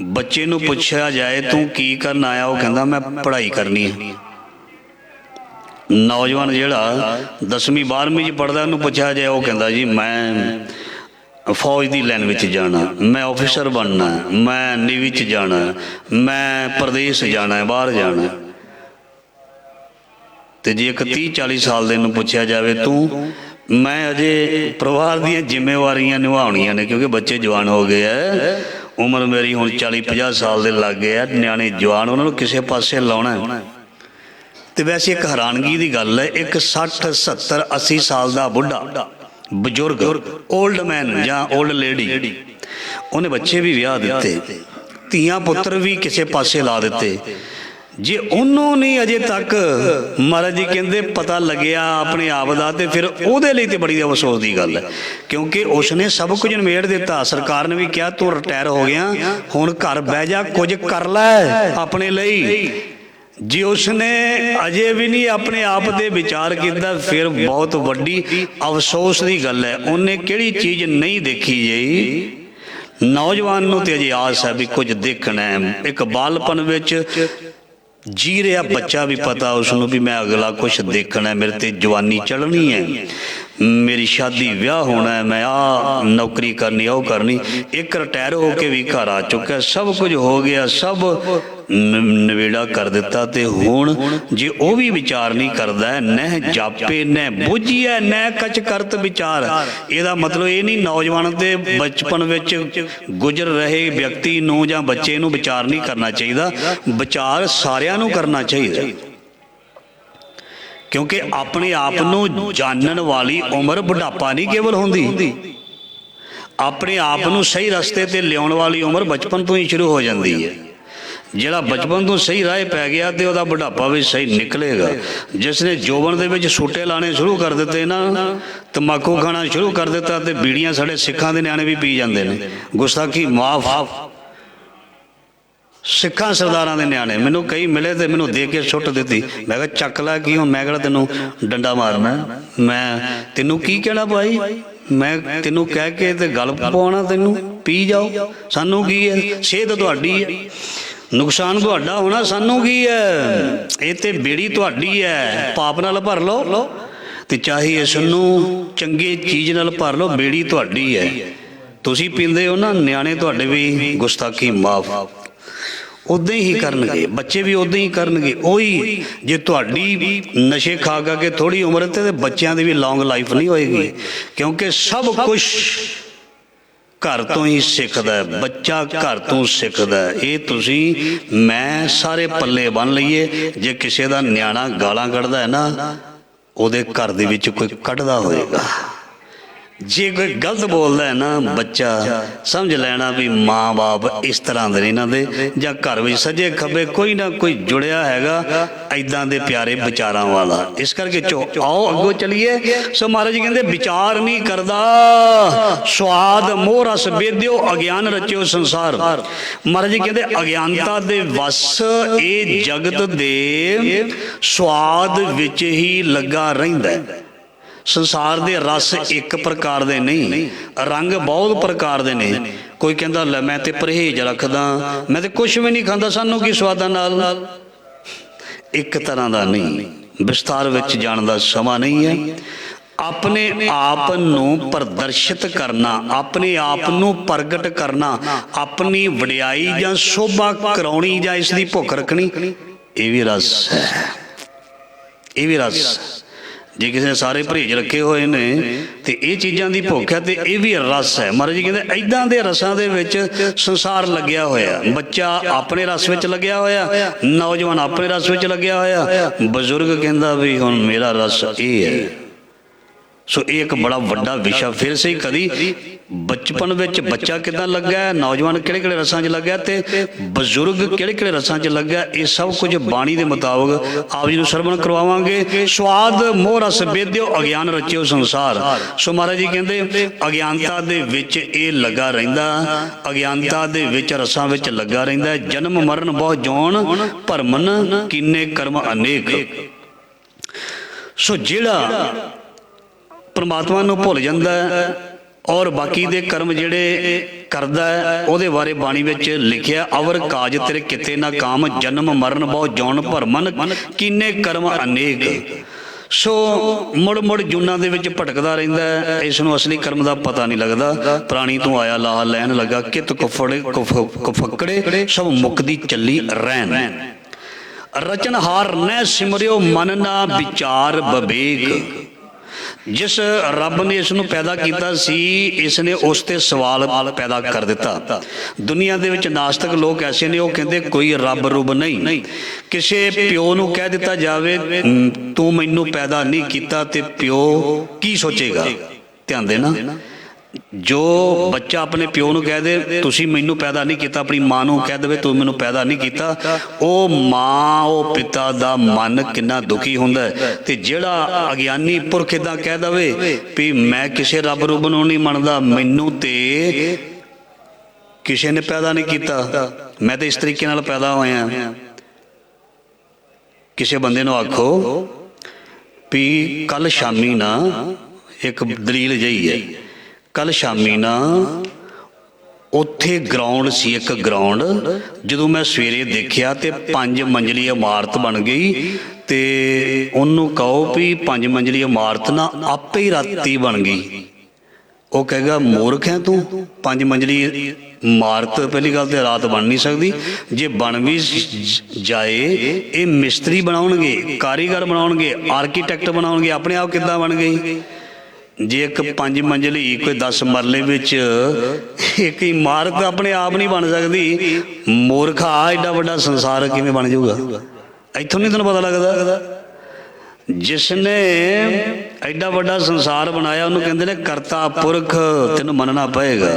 ਬੱਚੇ ਨੂੰ ਪੁੱਛਿਆ ਜਾਏ ਤੂੰ ਕੀ ਕਰਨ ਆਇਆ, ਉਹ ਕਹਿੰਦਾ ਮੈਂ ਪੜ੍ਹਾਈ ਕਰਨੀ ਹੈ। ਨੌਜਵਾਨ ਜਿਹੜਾ 10ਵੀਂ 12ਵੀਂ 'ਚ ਪੜ੍ਹਦਾ, ਉਹਨੂੰ ਪੁੱਛਿਆ ਜਾਏ, ਉਹ ਕਹਿੰਦਾ ਜੀ ਮੈਂ ਫੌਜ ਦੀ ਲਾਈਨ ਵਿੱਚ ਜਾਣਾ, ਮੈਂ ਆਫਿਸਰ ਬਣਨਾ, ਮੈਂ ਨੇਵੀ 'ਚ ਜਾਣਾ, ਮੈਂ ਪ੍ਰਦੇਸ਼ ਜਾਣਾ, ਬਾਹਰ ਜਾਣਾ। ਤੇ ਜੇ ਇੱਕ 30-40 ਸਾਲ ਦੇ ਨੂੰ ਪੁੱਛਿਆ ਜਾਵੇ ਤੂੰ, ਮੈਂ ਅਜੇ ਪਰਿਵਾਰ ਦੀਆਂ ਜ਼ਿੰਮੇਵਾਰੀਆਂ ਨਿਭਾਉਣੀਆਂ ਨੇ, ਕਿਉਂਕਿ ਬੱਚੇ ਜਵਾਨ ਹੋ ਗਏ ਐ, ਉਮਰ ਮੇਰੀ ਹੁਣ 40-50 ਸਾਲ ਦੇ ਲੱਗ ਗਏ ਆ, ਨਿਆਣੇ ਜਵਾਨ, ਉਹਨਾਂ ਨੂੰ ਕਿਸੇ ਪਾਸੇ ਲਾਉਣਾ। ਤੇ ਵੈਸੇ ਇੱਕ ਹੈਰਾਨਗੀ ਦੀ ਗੱਲ ਹੈ, ਇੱਕ 60, 70, 80 ਸਾਲ ਦਾ ਬੁੱਢਾ ਬਜ਼ੁਰਗ ਓਲਡ ਮੈਨ ਜਾਂ ਓਲਡ ਲੇਡੀ, ਉਹਨੇ ਬੱਚੇ ਵੀ ਵਿਆਹ ਦਿੱਤੇ, ਧੀਆਂ ਪੁੱਤਰ ਵੀ ਕਿਸੇ ਪਾਸੇ ਲਾ ਦਿੱਤੇ। ਜੇ ਉਹਨੂੰ ਨਹੀਂ ਅਜੇ ਤੱਕ ਮਹਾਰਾਜ ਜੀ ਕਹਿੰਦੇ ਪਤਾ ਲੱਗਿਆ ਆਪਣੇ ਆਪ ਦਾ, ਤੇ ਫਿਰ ਉਹਦੇ ਲਈ ਤੇ ਬੜੀ ਅਫਸੋਸ ਦੀ ਗੱਲ ਹੈ, ਕਿਉਂਕਿ ਉਸਨੇ ਸਭ ਕੁਝ ਨਿਬੇੜ ਦਿੱਤਾ। ਸਰਕਾਰ ਨੇ ਵੀ ਕਿਹਾ ਤੂੰ ਰਿਟਾਇਰ ਹੋ ਗਿਆ, ਹੁਣ ਘਰ ਬਹਿ ਜਾ, ਕੁਝ ਕਰ ਲੈ ਆਪਣੇ ਲਈ। ਜੇ ਉਸਨੇ ਅਜੇ ਵੀ ਨਹੀਂ ਆਪਣੇ ਆਪ ਤੇ ਵਿਚਾਰ ਕੀਤਾ, ਫਿਰ ਬਹੁਤ ਵੱਡੀ ਅਫਸੋਸ ਦੀ ਗੱਲ ਹੈ। ਉਹਨੇ ਕਿਹੜੀ ਚੀਜ਼ ਨਹੀਂ ਦੇਖੀ ਜੀ। ਨੌਜਵਾਨ ਨੂੰ ਤੇ ਅਜੇ ਆਸ ਹੈ ਵੀ ਕੁਝ ਦੇਖਣਾ ਹੈ। ਇੱਕ ਬਾਲਪਨ ਵਿੱਚ ਜੀ ਰਿਹਾ ਬੱਚਾ ਵੀ ਪਤਾ ਉਸ ਨੂੰ ਵੀ ਮੈਂ ਅਗਲਾ ਕੁਛ ਦੇਖਣਾ, ਮੇਰੇ ਤੇ ਜਵਾਨੀ ਚੜ੍ਹਨੀ ਹੈ, ਮੇਰੀ ਸ਼ਾਦੀ ਵਿਆਹ ਹੋਣਾ ਹੈ, ਮੈਂ ਆਹ ਨੌਕਰੀ ਕਰਨੀ, ਉਹ ਕਰਨੀ। ਇੱਕ ਰਿਟਾਇਰ ਹੋ ਕੇ ਵੀ ਘਰ ਆ ਚੁੱਕਾ, ਸਭ ਕੁਝ ਹੋ ਗਿਆ, ਸਭ ਨਵੇੜਾ ਕਰ ਦਿੱਤਾ। ਤੇ ਹੁਣ ਜੇ ਉਹ ਵੀ ਵਿਚਾਰ ਨਹੀਂ ਕਰਦਾ, ਨਹਿ ਜਾਪੇ ਨਹਿ ਬੁਝੀਐ ਨਹਿ ਕਛ ਕਰਤ ਵਿਚਾਰ, ਇਹਦਾ ਮਤਲਬ ਇਹ ਨਹੀਂ ਨੌਜਵਾਨ ਦੇ ਬਚਪਨ ਵਿੱਚ ਗੁਜ਼ਰ ਰਹੇ ਵਿਅਕਤੀ ਨੂੰ ਜਾਂ ਬੱਚੇ ਨੂੰ ਵਿਚਾਰ ਨਹੀਂ ਕਰਨਾ ਚਾਹੀਦਾ। ਵਿਚਾਰ ਸਾਰਿਆਂ ਨੂੰ ਕਰਨਾ ਚਾਹੀਦਾ, ਕਿਉਂਕਿ ਆਪਣੇ ਆਪ ਨੂੰ ਜਾਣਨ ਵਾਲੀ ਉਮਰ ਬੁਢਾਪਾ ਨਹੀਂ ਕੇਵਲ ਹੁੰਦੀ, ਆਪਣੇ ਆਪ ਨੂੰ ਸਹੀ ਰਸਤੇ ਤੇ ਲਿਆਉਣ ਵਾਲੀ ਉਮਰ ਬਚਪਨ ਤੋਂ ਹੀ ਸ਼ੁਰੂ ਹੋ ਜਾਂਦੀ ਹੈ। ਜਿਹੜਾ ਬਚਪਨ ਤੋਂ ਸਹੀ ਰਾਹ ਪੈ ਗਿਆ ਤੇ ਉਹਦਾ ਬੁਢਾਪਾ ਵੀ ਸਹੀ ਨਿਕਲੇਗਾ। ਜਿਸ ਨੇ ਜੋਬਨ ਦੇ ਵਿੱਚ ਸੂਟੇ ਲਾਣੇ ਸ਼ੁਰੂ ਕਰ ਦਿੱਤੇ ਨਾ, ਤੰਬਾਕੂ ਖਾਣਾ ਸ਼ੁਰੂ ਕਰ ਦਿੱਤਾ, ਤੇ ਬੀੜੀਆਂ ਸਾਡੇ ਸਿੱਖਾਂ ਦੇ ਨਿਆਣੇ ਵੀ ਪੀ ਜਾਂਦੇ ਨੇ। ਗੁਸਤਾਖੀ ਮਾਫ, ਸਿੱਖਾਂ ਸਰਦਾਰਾਂ ਦੇ ਨਿਆਣੇ ਮੈਨੂੰ ਕਈ ਮਿਲੇ ਤੇ ਮੈਨੂੰ ਦੇ ਕੇ ਸੁੱਟ ਦਿੱਤੀ। ਮੈਂ ਕਿਹਾ ਚੱਕ ਲੈ, ਕੀ ਹੁਣ ਮੈਂ ਕਿਹੜਾ ਤੈਨੂੰ ਡੰਡਾ ਮਾਰਨਾ, ਮੈਂ ਤੈਨੂੰ ਕੀ ਕਹਿਣਾ ਭਾਈ, ਮੈਂ ਤੈਨੂੰ ਕਹਿ ਕੇ ਤੇ ਗੱਲ ਪਵਾਉਣਾ, ਤੈਨੂੰ ਪੀ ਜਾਓ, ਸਾਨੂੰ ਕੀ ਹੈ, ਸਿਹਤ ਤੁਹਾਡੀ ਹੈ, ਨੁਕਸਾਨ ਤੁਹਾਡਾ ਹੋਣਾ, ਸਾਨੂੰ ਕੀ ਹੈ, ਇਹ ਤੇ ਬੇੜੀ ਤੁਹਾਡੀ ਹੈ, ਪਾਪ ਨਾਲ ਭਰ ਲਓ ਤੇ ਚਾਹੇ ਇਸ ਨੂੰ ਚੰਗੀ ਚੀਜ਼ ਨਾਲ ਭਰ ਲਓ, ਬੇੜੀ ਤੁਹਾਡੀ ਹੈ। ਤੁਸੀਂ ਪੀਂਦੇ ਹੋ ਨਾ, ਨਿਆਣੇ ਤੁਹਾਡੇ ਵੀ ਗੁਸਤਾਖੀ ਮਾਫ ਉੱਦਾਂ ਹੀ ਕਰਨਗੇ, ਬੱਚੇ ਵੀ ਉੱਦਾਂ ਹੀ ਕਰਨਗੇ। ਉਹੀ ਜੇ ਤੁਹਾਡੀ ਨਸ਼ੇ ਖਾ ਕੇ ਥੋੜ੍ਹੀ ਉਮਰ ਤੇ ਬੱਚਿਆਂ ਦੀ ਵੀ ਲੌਂਗ ਲਾਈਫ ਨਹੀਂ ਹੋਏਗੀ, ਕਿਉਂਕਿ ਸਭ ਕੁਛ ਘਰ ਤੋਂ ਹੀ ਸਿੱਖਦਾ, ਬੱਚਾ ਘਰ ਤੋਂ ਸਿੱਖਦਾ। ਇਹ ਤੁਸੀਂ ਮੈਂ ਸਾਰੇ ਪੱਲੇ ਬੰਨ ਲਈਏ। ਜੇ ਕਿਸੇ ਦਾ ਨਿਆਣਾ ਗਾਲਾਂ ਕੱਢਦਾ ਹੈ ਨਾ, ਉਹਦੇ ਘਰ ਦੇ ਵਿੱਚ ਕੋਈ ਕੱਢਦਾ ਹੋਏਗਾ। जे कोई गलत बोलता है ना बच्चा समझ लेना भी माँ बाप इस तरह के इन्हों दे या घर में सजे खब्बे कोई ना कोई जुड़िया हैगा इदां दे प्यारे विचारां वाला। इस करके आओ अगों चलीए। सो महाराज जी कहते विचार नहीं करता स्वाद मोह रस बेद्यो अज्ञान रचियो संसार। महाराज जी कहते अज्ञानता दे वस ये जगत दे स्वाद विच ही लगा रहिंदा है। संसार दे रस एक प्रकार दे नहीं, रंग बहुत प्रकार दे ने। कोई कहता लै मैं तो परहेज रखदा, मैं तो कुछ भी नहीं खाता, सानू की स्वादा नाल एक तरह का नहीं। विस्तार विच जाण दा समा नहीं है। अपने आप नूं प्रदर्शित करना, अपने आप नूं प्रगट करना, अपनी वडियाई जां शोभा कराउणी जां इसदी भुख रखनी, ये भी रस है, ये भी रस। जे किसी ने सारे परहेज रखे हुए ने तो ये चीज़ों की भुख है तो ये भी रस है। महाराज जी कहते इदां दे रसां दे विच संसार लग्या होया। बच्चा अपने रस विच लग्या होया, नौजवान अपने रस विच लग्या होया, बजुर्ग कहता भी हुण मेरा रस ये है। सो एक बड़ा वड्डा विषय फिर से कदी बचपन विच बच्चा किदां लग्या है, नौजवान किहड़े किहड़े रसां च लग्या ते बजुर्ग किहड़े किहड़े रसां च लग्या, ये सब कुछ बाणी दे मुताबक आप जी नूं सरवण करवावांगे। स्वाद मोह रस बेद्यो अज्ञान रचियो संसार। सो महाराज जी कहंदे अज्ञानता दे विच ये लगा रहिंदा, अज्ञानता दे विच रसां विच लगा रहिंदा है। जन्म मरण बहु जौन भरमन किन्ने कर्म अनेक। सो जिहड़ा परमात्मा नूं भुल जांदा है और बाकी दे कर्म जिहड़े करदा है उहदे बारे बाणी विच लिखिया अवर काज तेरे किते ना काम जन्म मरण बहु जौन भरमन किन्ने कर्म अनेक। सो मुड़ मुड़ जूना दे विच भटकदा रहिंदा है, इसनूं असली कर्म दा पता नहीं लगदा। प्राणी तूं आया लाह लैन लगा कित कुफकड़े सब मुकदी चली रहन। रचनहार न सिमरियो मन ना विचार बवेक। जिस रब ने इसनूं पैदा किया सी इसने उस ते सवाल पैदा कर दिता। दुनिया दे विच नास्तिक लोग ऐसे ने, वो कहते कोई रब रुब नहीं। किसी प्यो नूं कह दिता जावे तू मैनू पैदा नहीं किया ते प्यो की सोचेगा? ध्यान देना, जो बच्चा अपने प्यो नूं कह दे तुसी मैनू पैदा नहीं किया, अपनी माँ नूं कह दे तू मैनू पैदा नहीं किया, वो माँ वो पिता दा मन कितना दुखी हुंदा है। ते जिहड़ा अज्ञानी पुरख इदां कह दवे भी मैं किसी रब रुब नूं नहीं मनदा, मैनू ते किसी ने पैदा नहीं किया, मैं तो इस तरीके नाल पैदा होया। किसी बंदे नूं आखो भी कल शामी ना एक दलील जही है, कल शामी ना उत्थे ग्राउंड सी, एक ग्राउंड जदों मैं सवेरे देखिया तो 5 मंजिली इमारत बन गई। तो उन्होंने कहो भी 5 मंजिली इमारत ना आपे ही राती बन गई। वो कहेगा मूर्ख है तू, 5 मंजिली इमारत पहली गल तो रात बन नहीं सकती, जे बन भी जाए ये मिस्त्री बनाउणगे, कारीगर बनाउणगे, आर्कीटैक्ट बनाउणगे, अपने आप किद्दां बन गई? जे एक 5 मंजिली कोई 10 मरले विच एक इमारत अपने आप नहीं बन सकती, मूर्खा एडा वड्डा संसार किवें बन जाऊगा? इत्थों नहीं तैनूं पता लगदा? जिसने एडा वड्डा संसार बनाया उन्होंने कहते हैं करता पुरख, तेनों मनना पएगा,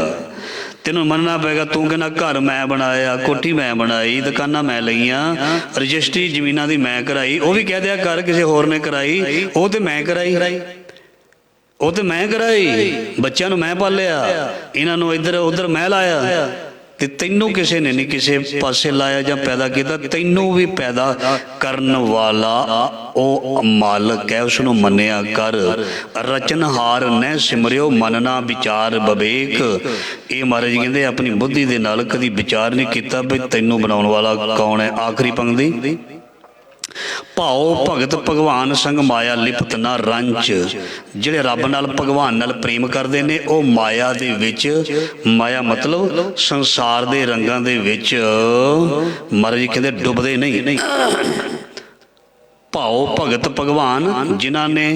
तेनों मनना पेगा। तू कहना घर मैं बनाया, कोठी मैं बनाई, दुकाना मैं लईयां, रजिस्ट्री जमीनां दी मैं कराई, वो भी कह दिया कर किसी होर ने कराई, वो तो मैं कराई, वो तो मैं कराई, बच्चों मैं पालिया, इन्हों इधर उधर मैं लाया, ते तैनू किसी ने नहीं किसी पासे लाया जां पैदा किया, तैनू भी पैदा करन वाला ओ मालक है, उसनों मन्निया कर। रचनहार न सिमरियो मन ना विचार बवेक। ये महाराज कहते अपनी बुद्धि दे नाल कदी विचार नहीं किया भी तैनू बनाउण वाला कौन है। आखिरी पंक्ति भाओ भगत भगवान संग माया लिपत ना रंच। जिहड़े रब नाल भगवान नाल प्रेम करते हैं वो माया दे विच, माया मतलब संसार दे रंगां दे विच महाराज कहते डुबदे नहीं। भाओ भगत भगवान जिन्हां ने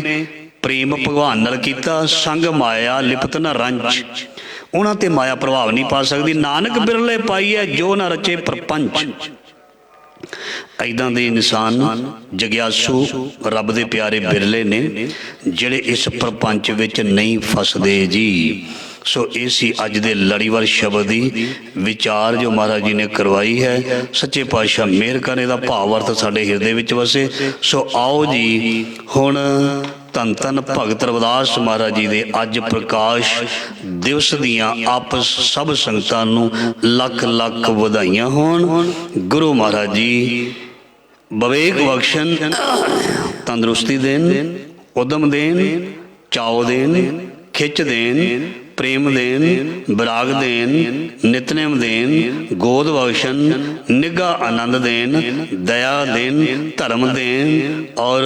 प्रेम भगवान नाल कीता, संग माया लिपत ना रंच, उन्हां ते माया प्रभाव नहीं पा सकती। नानक बिरले पाई है जो ना रचे प्रपंच। ਇੱਦਾਂ ਦੇ ਇਨਸਾਨ ਜਗਿਆਸੂ ਰੱਬ ਦੇ ਪਿਆਰੇ ਬਿਰਲੇ ਨੇ ਜਿਹੜੇ ਇਸ ਪ੍ਰਪੰਚ ਵਿੱਚ ਨਹੀਂ ਫਸਦੇ ਜੀ। ਸੋ ਇਹ ਸੀ ਅੱਜ ਦੇ ਲੜੀਵਾਰ ਸ਼ਬਦ ਦੀ ਵਿਚਾਰ ਜੋ ਮਹਾਰਾਜ ਜੀ ਨੇ ਕਰਵਾਈ ਹੈ। ਸੱਚੇ ਪਾਤਸ਼ਾਹ ਮਿਹਰ ਕਰਨ, ਇਹਦਾ ਭਾਵ ਅਰਥ ਸਾਡੇ ਹਿਰਦੇ ਵਿੱਚ ਵਸੇ। ਸੋ ਆਓ ਜੀ ਹੁਣ ਧੰਨ ਧੰਨ ਭਗਤ ਰਵਿਦਾਸ ਮਹਾਰਾਜ ਜੀ ਦੇ ਅੱਜ ਪ੍ਰਕਾਸ਼ ਦਿਵਸ ਦੀਆਂ ਆਪ ਸਭ ਸੰਗਤਾਂ ਨੂੰ ਲੱਖ ਲੱਖ ਵਧਾਈਆਂ ਹੋਣ। ਗੁਰੂ ਮਹਾਰਾਜ ਜੀ ਵਿਵੇਕ ਬਖਸ਼ਣ, ਤੰਦਰੁਸਤੀ ਦੇਣ, ਉਦਮ ਦੇਣ, ਚਾਉ ਦੇਣ, ਖਿੱਚ ਦੇਣ, ਪ੍ਰੇਮ ਦੇਣ, ਵਿਰਾਗ ਦੇਣ, ਨਿਤਨੇਮ ਦੇਣ, ਗੋਦ ਬਖਸ਼ਣ, ਨਿੱਘਾ ਆਨੰਦ ਦੇਣ, ਦਇਆ ਦੇਣ, ਧਰਮ ਦੇਣ ਔਰ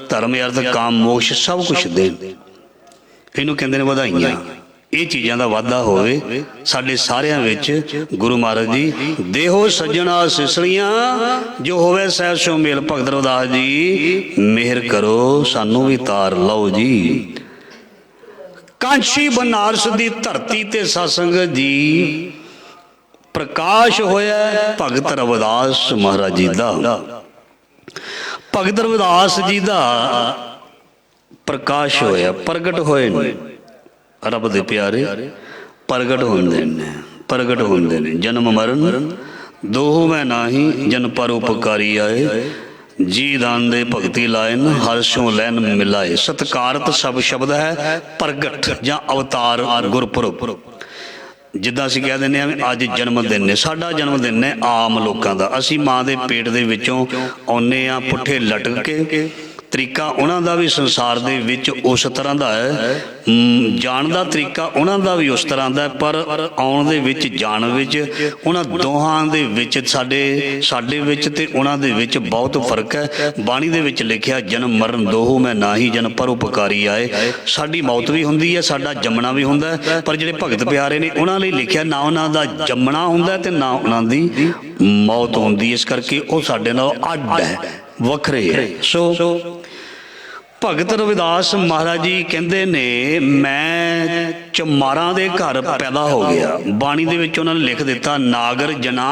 ਧਰਮ ਅਰਥ ਕਾਮ ਮੋਕਸ਼ ਸਭ ਕੁਛ ਦੇਣ। ਇਹਨੂੰ ਕਹਿੰਦੇ ਨੇ ਵਧਾਈਆਂ। ਇਹ ਚੀਜ਼ਾਂ ਦਾ ਵਾਧਾ ਹੋਵੇ ਸਾਡੇ ਸਾਰਿਆਂ ਵਿੱਚ। ਗੁਰੂ ਮਹਾਰਾਜ ਜੀ ਦੇਹੋ ਸੱਜਣਾ ਸਿਸੜੀਆਂ, ਜੋ ਹੋਵੇ ਸਹਿ ਸੋ ਮੇਲ। ਭਗਤ ਰਵਿਦਾਸ ਜੀ ਮਿਹਰ ਕਰੋ, ਸਾਨੂੰ ਵੀ ਤਾਰ ਲਓ ਜੀ। ਕਾਂਚੀ ਬਨਾਰਸ ਦੀ ਧਰਤੀ ਤੇ ਸਤਸੰਗਤ ਜੀ ਪ੍ਰਕਾਸ਼ ਹੋਇਆ ਭਗਤ ਰਵਿਦਾਸ ਮਹਾਰਾਜ ਜੀ ਦਾ। ਭਗਤ ਰਵਿਦਾਸ ਜੀ ਦਾ ਪ੍ਰਕਾਸ਼ ਹੋਇਆ, ਪ੍ਰਗਟ ਹੋਏ ਨੇ ਰੱਬ ਦੇ ਪਿਆਰੇ। ਪ੍ਰਗਟ ਹੁੰਦੇ ਨੇ, ਪ੍ਰਗਟ ਹੁੰਦੇ ਨੇ। ਜਨਮ ਮਰਨ ਦੋਹੂ ਮੈਂ ਨਾਹੀ, ਜਨ ਪਰ ਉਪਕਾਰੀ ਆਏ। ਜੀ ਦਾਨ ਦੇ ਭਗਤੀ ਲਾਇਨ, ਹਰ ਸਿਉ ਲੈਨ ਮਿਲਾਏ। ਸਤਕਾਰਤ ਸਭ ਸ਼ਬਦ ਹੈ ਪ੍ਰਗਟ ਜਾਂ ਅਵਤਾਰ ਗੁਰਪੁਰਬ। ਜਿੱਦਾਂ ਅਸੀਂ ਕਹਿ ਦਿੰਦੇ ਹਾਂ ਅੱਜ ਜਨਮ ਦਿਨ ਨੇ, ਸਾਡਾ ਜਨਮ ਦਿਨ ਹੈ ਆਮ ਲੋਕਾਂ ਦਾ। ਅਸੀਂ ਮਾਂ ਦੇ ਪੇਟ ਦੇ ਵਿੱਚੋਂ ਆਉਂਦੇ ਹਾਂ ਪੁੱਠੇ ਲਟਕ ਕੇ। ਤਰੀਕਾ ਉਹਨਾਂ ਦਾ ਵੀ ਸੰਸਾਰ ਦੇ ਵਿੱਚ ਉਸ ਤਰ੍ਹਾਂ ਦਾ ਹੈ, ਜਾਣ ਦਾ ਤਰੀਕਾ ਉਹਨਾਂ ਦਾ ਵੀ ਉਸ ਤਰ੍ਹਾਂ ਦਾ, ਪਰ ਆਉਣ ਦੇ ਵਿੱਚ ਜਾਣ ਵਿੱਚ ਉਹਨਾਂ ਦੋਹਾਂ ਦੇ ਵਿੱਚ ਸਾਡੇ ਵਿੱਚ ਤੇ ਉਹਨਾਂ ਦੇ ਵਿੱਚ ਬਹੁਤ ਫਰਕ ਹੈ। ਬਾਣੀ ਦੇ ਵਿੱਚ ਲਿਖਿਆ ਜਨਮ ਮਰਨ ਦੋਹੂ ਮੈਂ ਨਾਹੀ, ਜਨ ਪਰ ਉਪਕਾਰੀ ਆਏ। ਸਾਡੀ ਮੌਤ ਵੀ ਹੁੰਦੀ ਹੈ, ਸਾਡਾ ਜੰਮਣਾ ਵੀ ਹੁੰਦਾ, ਪਰ ਜਿਹੜੇ ਭਗਤ ਪਿਆਰੇ ਨੇ ਉਹਨਾਂ ਲਈ ਲਿਖਿਆ ਨਾ ਉਹਨਾਂ ਦਾ ਜੰਮਣਾ ਹੁੰਦਾ ਤੇ ਨਾ ਉਹਨਾਂ ਦੀ ਮੌਤ ਹੁੰਦੀ। ਇਸ ਕਰਕੇ ਉਹ ਸਾਡੇ ਨਾਲ ਅੱਡ ਹੈ, ਵੱਖਰੇ ਹੈ। ਸੋ ਭਗਤ ਰਵਿਦਾਸ ਮਹਾਰਾਜ ਜੀ ਕਹਿੰਦੇ ਨੇ ਮੈਂ ਚਮਾਰਾਂ ਦੇ ਘਰ ਪੈਦਾ ਹੋ ਗਿਆ। ਬਾਣੀ ਦੇ ਵਿੱਚ ਉਹਨਾਂ ਨੇ ਲਿਖ ਦਿੱਤਾ ਨਾਗਰ ਜਨਾ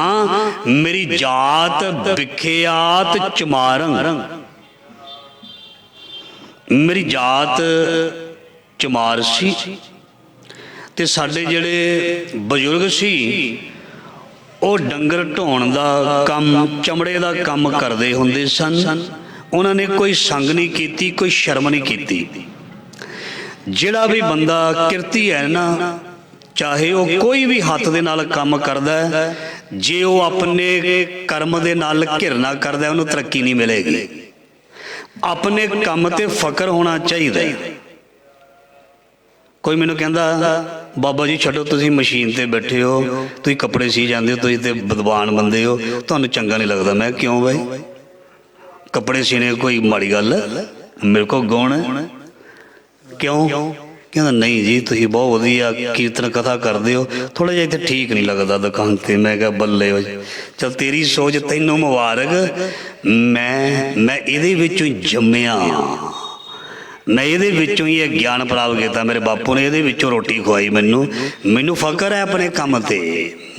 ਮੇਰੀ ਜਾਤ ਵਿਖਿਆਤ ਚਮਾਰੰ। ਮੇਰੀ ਜਾਤ ਚਮਾਰ ਸੀ ਤੇ ਸਾਡੇ ਜਿਹੜੇ ਬਜ਼ੁਰਗ ਸੀ ਉਹ ਡੰਗਰ ਢੋਣ ਦਾ ਕੰਮ, ਚਮੜੇ ਦਾ ਕੰਮ ਕਰਦੇ ਹੁੰਦੇ ਸਨ। ਉਹਨਾਂ ਨੇ ਕੋਈ ਸੰਗ ਨਹੀਂ ਕੀਤੀ, ਕੋਈ ਸ਼ਰਮ ਨਹੀਂ ਕੀਤੀ। ਜਿਹੜਾ ਵੀ ਬੰਦਾ ਕਿਰਤੀ ਹੈ ਨਾ, ਚਾਹੇ ਉਹ ਕੋਈ ਵੀ ਹੱਥ ਦੇ ਨਾਲ ਕੰਮ ਕਰਦਾ ਹੈ, ਜੇ ਉਹ ਆਪਣੇ ਕਰਮ ਦੇ ਨਾਲ ਘਿਰਨਾ ਕਰਦਾ ਉਹਨੂੰ ਤਰੱਕੀ ਨਹੀਂ ਮਿਲੇਗੀ। ਆਪਣੇ ਕੰਮ ਤੇ ਫਕਰ ਹੋਣਾ ਚਾਹੀਦਾ। ਕੋਈ ਮੈਨੂੰ ਕਹਿੰਦਾ ਬਾਬਾ ਜੀ ਛੱਡੋ, ਤੁਸੀਂ ਮਸ਼ੀਨ ਤੇ ਬੈਠੇ ਹੋ, ਤੁਸੀਂ ਕੱਪੜੇ ਸੀ ਜਾਂਦੇ ਹੋ, ਤੁਸੀਂ ਤੇ ਵਿਦਵਾਨ ਬੰਦੇ ਹੋ, ਤੁਹਾਨੂੰ ਚੰਗਾ ਨਹੀਂ ਲੱਗਦਾ। ਮੈਂ ਕਿਉਂ ਬਾਈ, ਕੱਪੜੇ ਸੀਣੇ ਕੋਈ ਮਾੜੀ ਗੱਲ ਹੈ? ਮੇਰੇ ਕੋਲ ਗੁਣ ਹੈ। ਕਿਉਂ? ਕਹਿੰਦਾ ਨਹੀਂ ਜੀ ਤੁਸੀਂ ਬਹੁਤ ਵਧੀਆ ਕੀਰਤਨ ਕਥਾ ਕਰਦੇ ਹੋ, ਥੋੜ੍ਹਾ ਜਿਹਾ ਇੱਥੇ ਠੀਕ ਨਹੀਂ ਲੱਗਦਾ ਦੁਕਾਨ ਤੇ। ਮੈਂ ਕਿਹਾ ਬੱਲੇ ਹੋ, ਚੱਲ ਤੇਰੀ ਸੋਚ, ਤੈਨੂੰ ਮੁਬਾਰਕ। ਮੈਂ ਇਹਦੇ ਵਿੱਚੋਂ ਹੀ ਜੰਮਿਆ, ਮੈਂ ਇਹਦੇ ਵਿੱਚੋਂ ਹੀ ਇਹ ਗਿਆਨ ਪ੍ਰਾਪਤ ਕੀਤਾ। ਮੇਰੇ ਬਾਪੂ ਨੇ ਇਹਦੇ ਵਿੱਚੋਂ ਰੋਟੀ ਖਵਾਈ ਮੈਨੂੰ ਫਕਰ ਹੈ ਆਪਣੇ ਕੰਮ ਤੇ।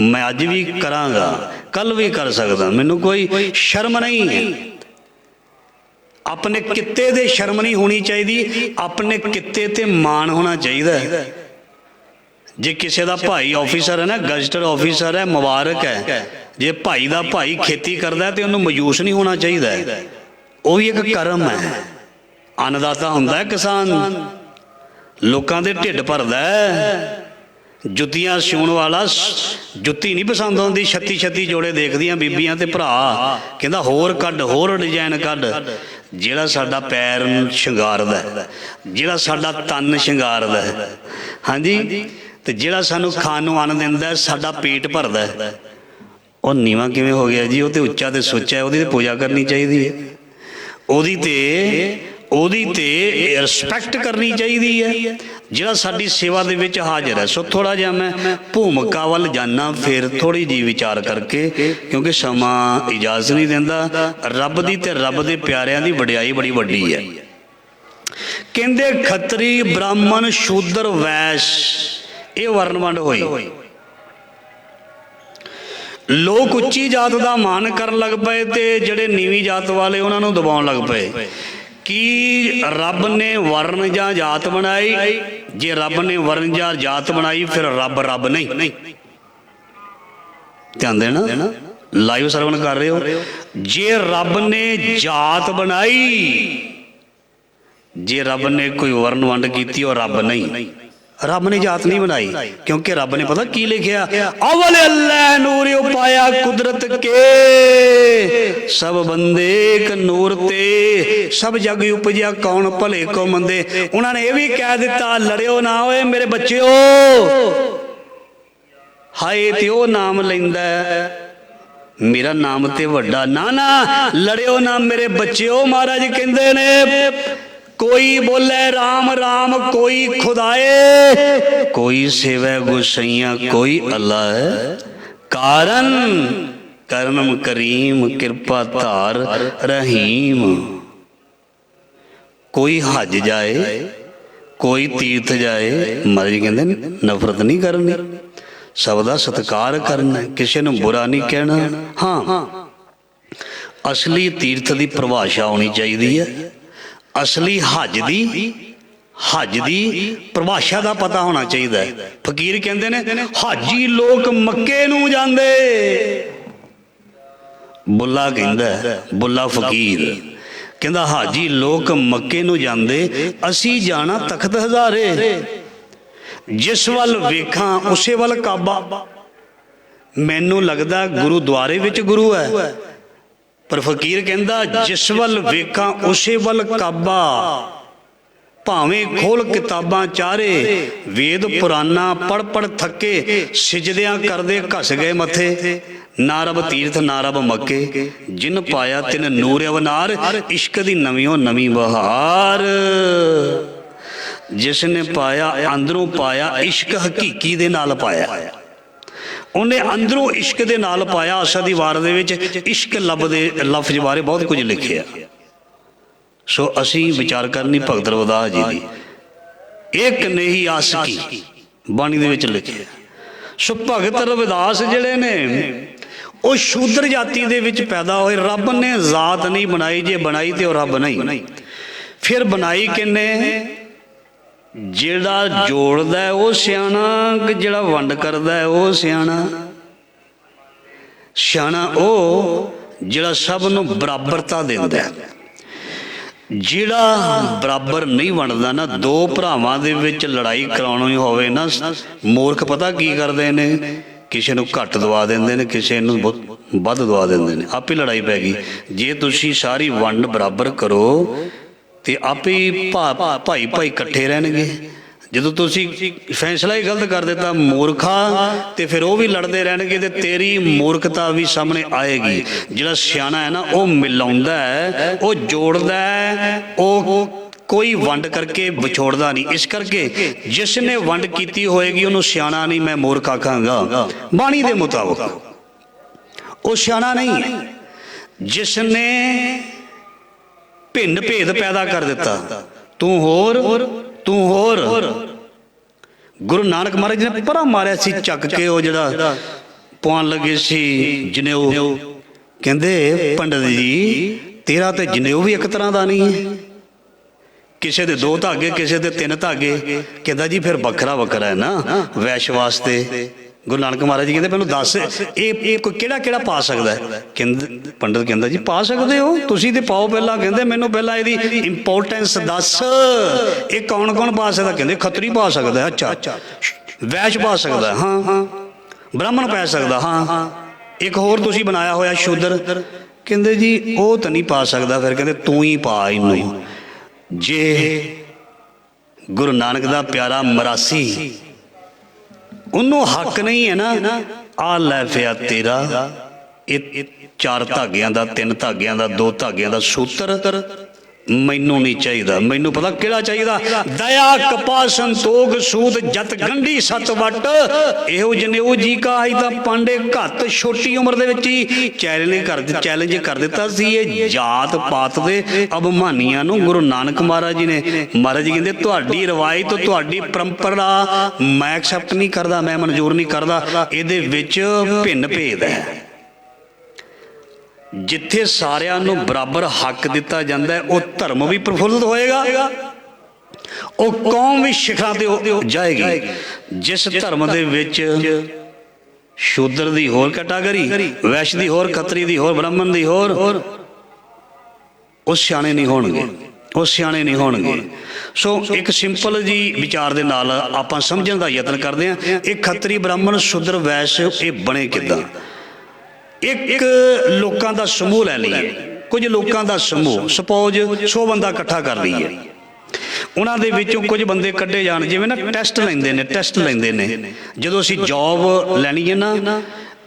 ਮੈਂ ਅੱਜ ਵੀ ਕਰਾਂਗਾ, ਕੱਲ ਵੀ ਕਰ ਸਕਦਾ, ਮੈਨੂੰ ਕੋਈ ਸ਼ਰਮ ਨਹੀਂ ਹੈ। ਆਪਣੇ ਕਿੱਤੇ ਦੇ ਸ਼ਰਮ ਨਹੀਂ ਹੋਣੀ ਚਾਹੀਦੀ, ਆਪਣੇ ਕਿੱਤੇ ਤੇ ਮਾਣ ਹੋਣਾ ਚਾਹੀਦਾ। ਜੇ ਕਿਸੇ ਦਾ ਭਾਈ ਆਫੀਸਰ ਹੈ ਨਾ, ਗਜ਼ਟਡ ਆਫੀਸਰ ਹੈ, ਮੁਬਾਰਕ ਹੈ। ਜੇ ਭਾਈ ਦਾ ਭਾਈ ਖੇਤੀ ਕਰਦਾ ਤੇ ਉਹਨੂੰ ਮਾਯੂਸ ਨਹੀਂ ਹੋਣਾ ਚਾਹੀਦਾ। ਉਹ ਵੀ ਇੱਕ ਕਰਮ ਹੈ। ਅੰਨਦਾਤਾ ਹੁੰਦਾ ਹੈ ਕਿਸਾਨ, ਲੋਕਾਂ ਦੇ ਢਿੱਡ ਭਰਦਾ। ਜੁੱਤੀਆਂ ਸਿਉਣ ਵਾਲਾ ਜੁੱਤੀ ਨਹੀਂ ਪਸੰਦ ਆਉਂਦੀ, 36 ਜੋੜੇ ਦੇਖਦੀਆਂ ਬੀਬੀਆਂ ਤੇ ਭਰਾ, ਕਹਿੰਦਾ ਹੋਰ ਕੱਢ, ਹੋਰ ਡਿਜ਼ਾਈਨ ਕੱਢ। ਜਿਹੜਾ ਸਾਡਾ ਪੈਰ ਸ਼ਿੰਗਾਰਦਾ, ਜਿਹੜਾ ਸਾਡਾ ਤਨ ਸ਼ਿੰਗਾਰਦਾ, ਹਾਂਜੀ, ਤੇ ਜਿਹੜਾ ਸਾਨੂੰ ਖਾਣ ਨੂੰ ਅੰਨ ਦਿੰਦਾ, ਸਾਡਾ ਪੇਟ ਭਰਦਾ, ਉਹ ਨੀਵਾਂ ਕਿਵੇਂ ਹੋ ਗਿਆ ਜੀ? ਉਹ ਤੇ ਉੱਚਾ ਤੇ ਸੁੱਚਾ ਹੈ, ਉਹਦੀ ਤੇ ਪੂਜਾ ਕਰਨੀ ਚਾਹੀਦੀ ਹੈ, ਉਹਦੀ ਤੇ ਰਿਸਪੈਕਟ ਕਰਨੀ ਚਾਹੀਦੀ ਹੈ। ਜਿਹੜਾ ਸਾਡੀ ਸੇਵਾ ਦੇ ਵਿੱਚ ਹਾਜ਼ਰ ਹੈ। ਸੋ ਥੋੜ੍ਹਾ ਜਿਹਾ ਮੈਂ ਭੂਮਿਕਾ ਵੱਲ ਜਾਣਾ, ਫਿਰ ਥੋੜ੍ਹੀ ਜਿਹੀ ਵਿਚਾਰ ਕਰਕੇ, ਕਿਉਂਕਿ ਸਮਾਂ ਇਜਾਜ਼ਤ ਨਹੀਂ ਦਿੰਦਾ। ਰੱਬ ਦੀ ਤੇ ਰੱਬ ਦੇ ਪਿਆਰਿਆਂ ਦੀ ਵਡਿਆਈ ਬੜੀ ਵੱਡੀ ਹੈ। ਕਹਿੰਦੇ ਖੱਤਰੀ ਬ੍ਰਾਹਮਣ ਸ਼ੂਦਰ ਵੈਸ਼, ਇਹ ਵਰਨ ਵੰਡ ਹੋਈ। ਲੋਕ ਉੱਚੀ ਜਾਤ ਦਾ ਮਾਣ ਕਰਨ ਲੱਗ ਪਏ ਤੇ ਜਿਹੜੇ ਨੀਵੀਂ ਜਾਤ ਵਾਲੇ ਉਹਨਾਂ ਨੂੰ ਦਬਾਉਣ ਲੱਗ ਪਏ। ਕੀ ਰੱਬ ਨੇ ਵਰਨ ਜਾਂ ਜਾਤ ਬਣਾਈ? ਜੇ ਰੱਬ ਨੇ ਵਰਨ ਜਾਂ ਜਾਤ ਬਣਾਈ ਫਿਰ ਰੱਬ ਰੱਬ ਨਹੀਂ। ਧਿਆਨ ਦੇਣਾ, ਲਾਈਵ ਸਰਵਣ ਕਰ ਰਹੇ ਹੋ। ਜੇ ਰੱਬ ਨੇ ਜਾਤ ਬਣਾਈ, ਜੇ ਰੱਬ ਨੇ ਕੋਈ ਵਰਨ ਵੰਡ ਕੀਤੀ ਉਹ ਰੱਬ ਨਹੀਂ। ਰੱਬ ਨੇ ਜਾਤ ਨਹੀਂ ਬਣਾਈ, ਕਿਉਂਕਿ ਰੱਬ ਨੇ ਪਤਾ ਕੀ ਲਿਖਿਆ, ਅਵਲ ਅੱਲਾਹ ਨੂਰ ਉਪਾਇਆ ਕੁਦਰਤ ਕੇ, ਸਭ ਬੰਦੇ ਇੱਕ ਨੂਰ ਤੇ, ਸਭ ਜਗ ਉਪਜਿਆ ਕੌਣ ਭਲੇ ਕੋ ਮੰਦੇ। ਉਹਨਾਂ ਨੇ ਇਹ ਵੀ ਕਹਿ ਦਿੱਤਾ, ਲੜਿਓ ਨਾ ਓਏ ਮੇਰੇ ਬੱਚਿਓ। ਹਾਏ ਤੇ ਉਹ ਨਾਮ ਲੈਂਦਾ ਮੇਰਾ ਨਾਮ ਤੇ ਵੱਡਾ, ਨਾ ਨਾ ਲੜਿਓ ਨਾ ਮੇਰੇ ਬੱਚਿਓ। ਮਹਾਰਾਜ ਕਹਿੰਦੇ ਨੇ ਕੋਈ ਬੋਲੇ ਰਾਮ ਰਾਮ ਕੋਈ ਖੁਦਾਏ, ਕੋਈ ਸੇਵੈ ਗੁਸਈਆਂ ਕੋਈ ਅੱਲਾਹ ਹੈ। ਕਾਰਨ ਕਰਮ ਕਰੀਮ ਕਿਰਪਾ ਧਾਰ ਰਹੀਮ। ਕੋਈ ਹੱਜ ਜਾਏ ਕੋਈ ਤੀਰਥ ਜਾਏ, ਮਹਾਰਾਜ ਕਹਿੰਦੇ ਨਫ਼ਰਤ ਨਹੀਂ ਕਰਨੀ, ਸਭ ਦਾ ਸਤਿਕਾਰ ਕਰਨਾ, ਕਿਸੇ ਨੂੰ ਬੁਰਾ ਨਹੀਂ ਕਹਿਣਾ। ਹਾਂ, ਅਸਲੀ ਤੀਰਥ ਦੀ ਪਰਿਭਾਸ਼ਾ ਹੋਣੀ ਚਾਹੀਦੀ ਹੈ। ਅਸਲੀ ਹੱਜ ਦੀ ਪਰਿਭਾਸ਼ਾ ਦਾ ਪਤਾ ਹੋਣਾ ਚਾਹੀਦਾ ਹੈ। ਫਕੀਰ ਕਹਿੰਦੇ ਨੇ ਹਾਜੀ ਲੋਕ ਮੱਕੇ ਨੂੰ ਜਾਂਦੇ। ਬੁੱਲਾ ਕਹਿੰਦਾ, ਬੁੱਲਾ ਫਕੀਰ ਕਹਿੰਦਾ ਹਾਜੀ ਲੋਕ ਮੱਕੇ ਨੂੰ ਜਾਂਦੇ, ਅਸੀਂ ਜਾਣਾ ਤਖਤ ਹਜ਼ਾਰੇ। ਜਿਸ ਵੱਲ ਵੇਖਾਂ ਉਸੇ ਵੱਲ ਕਾਬਾ। ਮੈਨੂੰ ਲੱਗਦਾ ਗੁਰੂਦੁਆਰੇ ਵਿੱਚ ਗੁਰੂ ਹੈ, ਪਰ ਫਕੀਰ ਕਹਿੰਦਾ ਜਿਸ ਵੱਲ ਵੇਖਾਂ ਉਸੇ ਵੱਲ ਕਾਬਾ। ਭਾਵੇਂ ਖੋਲ ਕਿਤਾਬਾਂ ਚਾਰੇ, ਵੇਦ ਪੁਰਾਨਾ ਪੜ ਪੜ ਥੱਕੇ, ਸਿਜਦਿਆਂ ਕਰਦੇ ਘਸ ਗਏ ਮੱਥੇ। ਨਾ ਰੱਬ ਤੀਰਥ ਨਾ ਰੱਬ ਮੱਕੇ, ਜਿਨ ਪਾਇਆ ਤਿਨ ਨੂਰ ਅਵਨਾਰ, ਇਸ਼ਕ ਦੀ ਨਵੀਂ ਨਵੀਂ ਬਹਾਰ। ਜਿਸ ਨੇ ਪਾਇਆ ਅੰਦਰੋਂ ਪਾਇਆ, ਇਸ਼ਕ ਹਕੀਕੀ ਦੇ ਨਾਲ ਪਾਇਆ। ਉਹਨੇ ਅੰਦਰੋਂ ਇਸ਼ਕ ਦੇ ਨਾਲ ਪਾਇਆ। ਆਸਾ ਦੀ ਵਾਰ ਦੇ ਵਿੱਚ ਇਸ਼ਕ ਲਫ਼ਜ਼ ਬਾਰੇ ਬਹੁਤ ਕੁਝ ਲਿਖਿਆ। ਸੋ ਅਸੀਂ ਵਿਚਾਰ ਕਰਨੀ ਭਗਤ ਰਵਿਦਾਸ ਜੀ ਦੀ, ਇੱਕ ਨਹੀਂ ਆਸਕੀ ਬਾਣੀ ਦੇ ਵਿੱਚ ਲਿਖਿਆ। ਸੋ ਭਗਤ ਰਵਿਦਾਸ ਜਿਹੜੇ ਨੇ ਉਹ ਸ਼ੂਦਰ ਜਾਤੀ ਦੇ ਵਿੱਚ ਪੈਦਾ ਹੋਏ। ਰੱਬ ਨੇ ਜ਼ਾਤ ਨਹੀਂ ਬਣਾਈ, ਜੇ ਬਣਾਈ ਤੇ ਉਹ ਰੱਬ ਨਹੀਂ। ਫਿਰ ਬਣਾਈ ਕਿੰਨੇ? ਜਿਹੜਾ ਜੋੜਦਾ ਉਹ ਸਿਆਣਾ, ਕਿ ਜਿਹੜਾ ਵੰਡ ਕਰਦਾ ਉਹ ਸਿਆਣਾ? ਸਿਆਣਾ ਉਹ ਜਿਹੜਾ ਸਭ ਨੂੰ ਬਰਾਬਰਤਾ ਦਿੰਦਾ। ਜਿਹੜਾ ਬਰਾਬਰ ਨਹੀਂ ਵੰਡਦਾ ਨਾ, ਦੋ ਭਰਾਵਾਂ ਦੇ ਵਿੱਚ ਲੜਾਈ ਕਰਾਉਣੀ ਹੋਵੇ ਨਾ, ਮੂਰਖ ਪਤਾ ਕੀ ਕਰਦੇ ਨੇ, ਕਿਸੇ ਨੂੰ ਘੱਟ ਦਵਾ ਦਿੰਦੇ ਨੇ, ਕਿਸੇ ਨੂੰ ਵੱਧ ਦਵਾ ਦਿੰਦੇ ਨੇ, ਆਪੇ ਲੜਾਈ ਪੈ ਗਈ। ਜੇ ਤੁਸੀਂ ਸਾਰੀ ਵੰਡ ਬਰਾਬਰ ਕਰੋ ਤੇ ਆਪੇ ਭਾਈ ਭਾਈ ਇਕੱਠੇ ਰਹਿਣਗੇ। ਜਦੋਂ ਤੁਸੀਂ ਫੈਸਲਾ ਹੀ ਗਲਤ ਕਰ ਦਿੱਤਾ ਮੂਰਖਾ, ਤੇ ਫਿਰ ਉਹ ਵੀ ਲੜਦੇ ਰਹਿਣਗੇ ਤੇ ਤੇਰੀ ਮੂਰਖਤਾ ਵੀ ਸਾਹਮਣੇ ਆਏਗੀ। ਜਿਹੜਾ ਸਿਆਣਾ ਹੈ ਨਾ ਉਹ ਮਿਲਾਉਂਦਾ ਹੈ, ਉਹ ਜੋੜਦਾ ਹੈ, ਉਹ ਕੋਈ ਵੰਡ ਕਰਕੇ ਵਿਛੋੜਦਾ ਨਹੀਂ। ਇਸ ਕਰਕੇ ਜਿਸ ਨੇ ਵੰਡ ਕੀਤੀ ਹੋਏਗੀ ਉਹਨੂੰ ਸਿਆਣਾ ਨਹੀਂ, ਮੈਂ ਮੂਰਖ ਆਖਾਂਗਾ ਬਾਣੀ ਦੇ ਮੁਤਾਬਕ। ਉਹ ਸਿਆਣਾ ਨਹੀਂ ਹੈ ਜਿਸ ਨੇ ਭਿੰਨ ਭੇਦ ਪੈਦਾ ਕਰ ਦਿੱਤਾ, ਤੂੰ ਹੋਰ ਤੂੰ ਹੋਰ। ਗੁਰੂ ਨਾਨਕ ਮਹਾਰਾਜ ਜੀ ਨੇ ਪਰਾਂ ਮਾਰਿਆ ਸੀ ਚੱਕ ਕੇ, ਉਹ ਜਿਹੜਾ ਪਾਉਣ ਲੱਗੇ ਸੀ ਜਨੇਊ। ਕਹਿੰਦੇ ਪੰਡਤ ਜੀ ਤੇਰਾ ਤੇ ਜਨੇਊ ਵੀ ਇੱਕ ਤਰ੍ਹਾਂ ਦਾ ਨਹੀਂ ਹੈ, ਕਿਸੇ ਦੇ 2 ਧਾਗੇ ਕਿਸੇ ਦੇ 3 ਧਾਗੇ। ਕਹਿੰਦਾ ਜੀ ਫਿਰ ਵੱਖਰਾ ਵੱਖਰਾ ਹੈ ਨਾ ਵੈਸ਼ ਵਾਸਤੇ। ਗੁਰੂ ਨਾਨਕ ਮਹਾਰਾਜ ਜੀ ਕਹਿੰਦੇ ਮੈਨੂੰ ਦੱਸ ਇਹ ਕੋਈ ਕਿਹੜਾ ਪਾ ਸਕਦਾ ਹੈ? ਕਹਿੰਦੇ ਪੰਡਤ ਕਹਿੰਦਾ ਜੀ ਪਾ ਸਕਦੇ ਹੋ ਤੁਸੀਂ ਤੇ ਪਾਓ ਪਹਿਲਾਂ। ਕਹਿੰਦੇ ਮੈਨੂੰ ਪਹਿਲਾਂ ਇਹਦੀ ਇੰਪੋਰਟੈਂਸ ਦੱਸ, ਇਹ ਕੌਣ ਕੌਣ ਪਾ ਸਕਦਾ? ਕਹਿੰਦੇ ਖੱਤਰੀ ਪਾ ਸਕਦਾ। ਅੱਛਾ, ਵੈਸ਼ ਪਾ ਸਕਦਾ? ਹਾਂ। ਬ੍ਰਾਹਮਣ ਪਾ ਸਕਦਾ? ਹਾਂ। ਇੱਕ ਹੋਰ ਤੁਸੀਂ ਬਣਾਇਆ ਹੋਇਆ ਸ਼ੂਦਰ? ਕਹਿੰਦੇ ਜੀ ਉਹ ਤਾਂ ਨਹੀਂ ਪਾ ਸਕਦਾ। ਫਿਰ ਕਹਿੰਦੇ ਤੂੰ ਹੀ ਪਾ ਇਹਨੂੰ। ਜੇ ਗੁਰੂ ਨਾਨਕ ਦਾ ਪਿਆਰਾ ਮਰਾਸੀ, ਉਹਨੂੰ ਹੱਕ ਨਹੀਂ ਹੈ ਨਾ, ਆ ਲੈ ਪਿਆ ਤੇਰਾ ਇਹ 4 ਧਾਗਿਆਂ ਦਾ, 3 ਧਾਗਿਆਂ ਦਾ, 2 ਧਾਗਿਆਂ ਦਾ ਸੂਤਰ मैनू नहीं चाहिए, मैनू पता किहड़ा चाहिए। दया कपा संतोख सूद जत गंढी सत वट, इहो जनेऊ जी का आई तां पांडे घत छोटी उम्र दे विच ही चैलेंज कर दिता सी ये जात पात दे अभिमानियां नूं। गुरु नानक महाराज जी ने, महाराज जी कहंदे तुहाडी रवायत तुहाडी परंपरा मैं एक्सैप्ट नहीं करदा, मैं मंजूर नहीं करदा, इहदे विच भिन्न भेद है। जिथे सारिਆਂ ਨੂੰ बराबर हक दिता जाता है वह धर्म भी प्रफुल्लित होएगा, वह कौम भी शिखरां ते जाएगी। जिस धर्म दे विच शूद्र दी होर कैटागरी, वैश्य दी होर, खतरी दी होर, ब्राह्मण दी होर, वो सियाणे नहीं होणगे, वो सियाणे नहीं होणगे। सो एक सिंपल जी विचार दे नाल आपां समझण दा यतन करदे हां। एक खतरी ब्राह्मण शूद्र वैश्य ये बने किदां। एक लोगों का समूह लै लीए, कुछ लोगों का समूह, सपोज 100 बंदा इकट्ठा कर लीए, उन्होंने विचों कुछ बंदे कड्ढे जाण, जिवें ना टैसट लैंदे ने, टैसट लैंदे ने। जदों असीं जॉब लैनी है ना,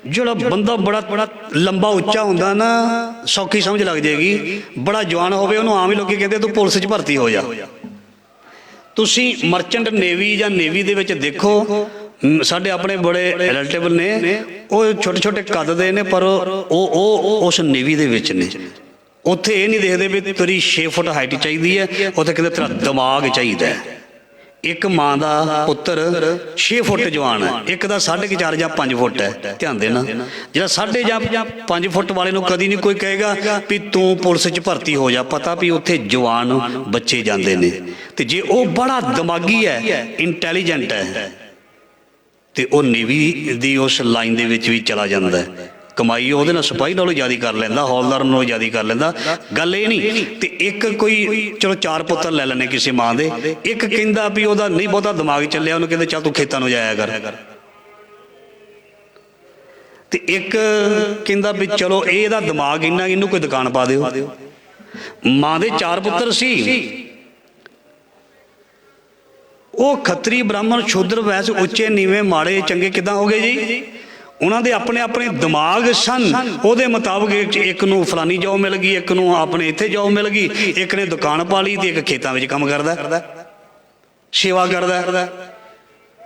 जिहड़ा बंदा बड़ा लंबा उच्चा हुंदा ना, सौखी समझ लग जाएगी। बड़ा जवान होवे उहनूं आम ही लोग कहते तू पुलिस च भर्ती हो जा। तुसीं मर्चेंट नेवी या नेवी दे विच देखो, साढ़े अपने बड़े रिलेटिव ने, वो छोटे छोटे कद दे ने, पर उस नेवी दे विच ने। उत्थे ये नहीं देखते भी तेरी 6 फुट हाइट चाहिए है, उत्थे कहते तेरा दिमाग चाहिए। एक माँ का पुत्र 6 फुट जवान है, एक का 4.5 या 5 फुट है। ध्यान देना, जो 5.5 या 5 फुट वाले को कभी नहीं कोई कहेगा भी तू पुलिस च भर्ती हो जा, पता भी उत्थे जवान बच्चे जाते हैं। तो जे वो बड़ा दिमागी है, इंटैलीजेंट है, तो वह नेवी की उस लाइन दे विच भी चला जाता है। कमाई वो सिपाही नालों ज़्यादा कर लैंदा, हौलदार नालों ज़्यादा कर लैंदा। गल ये नहीं। तो एक कोई चलो 4 पुत्र लै लैने किसी माँ के, एक कहता भी वह नहीं बहुता दिमाग चलिया, उन्होंने कहते चल तू खेतों में जाया कर। तो एक कहता भी चलो यदा दिमाग इन्ना, इनू कोई दुकान पा दो। माँ के 4 पुत्र सी, वो खतरी ब्राह्मण शूद्र वैस उच्चे नीवे माड़े चंगे किदां हो गए जी। उन्होंने अपने अपने दिमाग सन, वो मुताबिक एक नूं फलानी जॉब मिल गई, एक नूं अपने इत्थे जॉब मिल गई, एक ने दुकान पा ली, तो एक खेतों में काम करदा, सेवा करदा।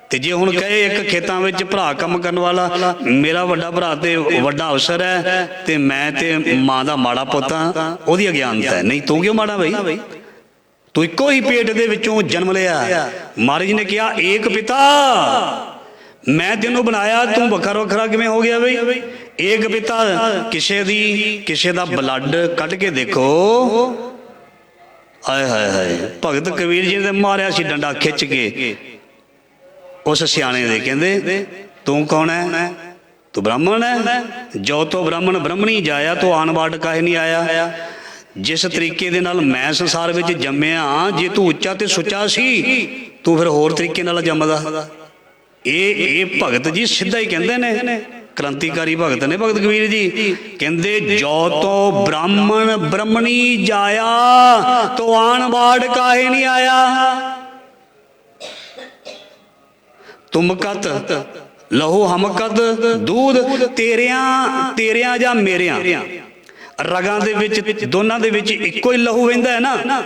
तो जे हुण कहे एक खेतों में भरा काम करने वाला, मेरा वड्डा भरा तो वड्डा अफसर है, तो मैं तो माँ का माड़ा पुत हाँ, वो अज्ञानता है। नहीं तू क्यों माड़ा बई, तू इको ही पेट दे विचों जन्म लिया। महाराज ने कहा एक पिता, मैं तेनों बनाया, तू वखरा वखरा किवें हो गया बई। एक पिता, किसे दा ब्लड कट के देखो, हाय हाय हाय। भगत कबीर जी ने मारिया सी डंडा खिंच के उस सियाणे दे, कहंदे तू कौन है, तू ब्राह्मण है। जो तो ब्राह्मण ब्रह्मणी जाया तो आन बाट काहे नहीं आया। जिस तरीके दे नाल मैं संसार विच जम्मिया, जे तू उच्चा ते सुच्चा सी, तू फिर होर तरीके नाल जम्मदा। ये भगत जी सीधा ही कहंदे ने, क्रांतिकारी भगत ने भगत कबीर जी। कहंदे जो तो ब्राह्मण ब्रह्मणी जाया तो आन बाट काहे नहीं आया। तुम कत लहू हम कत दूध, तेरिया या मेरिया रगां दे विच, दोनां दे विच इक्को ही लहू वहिंदा है ना।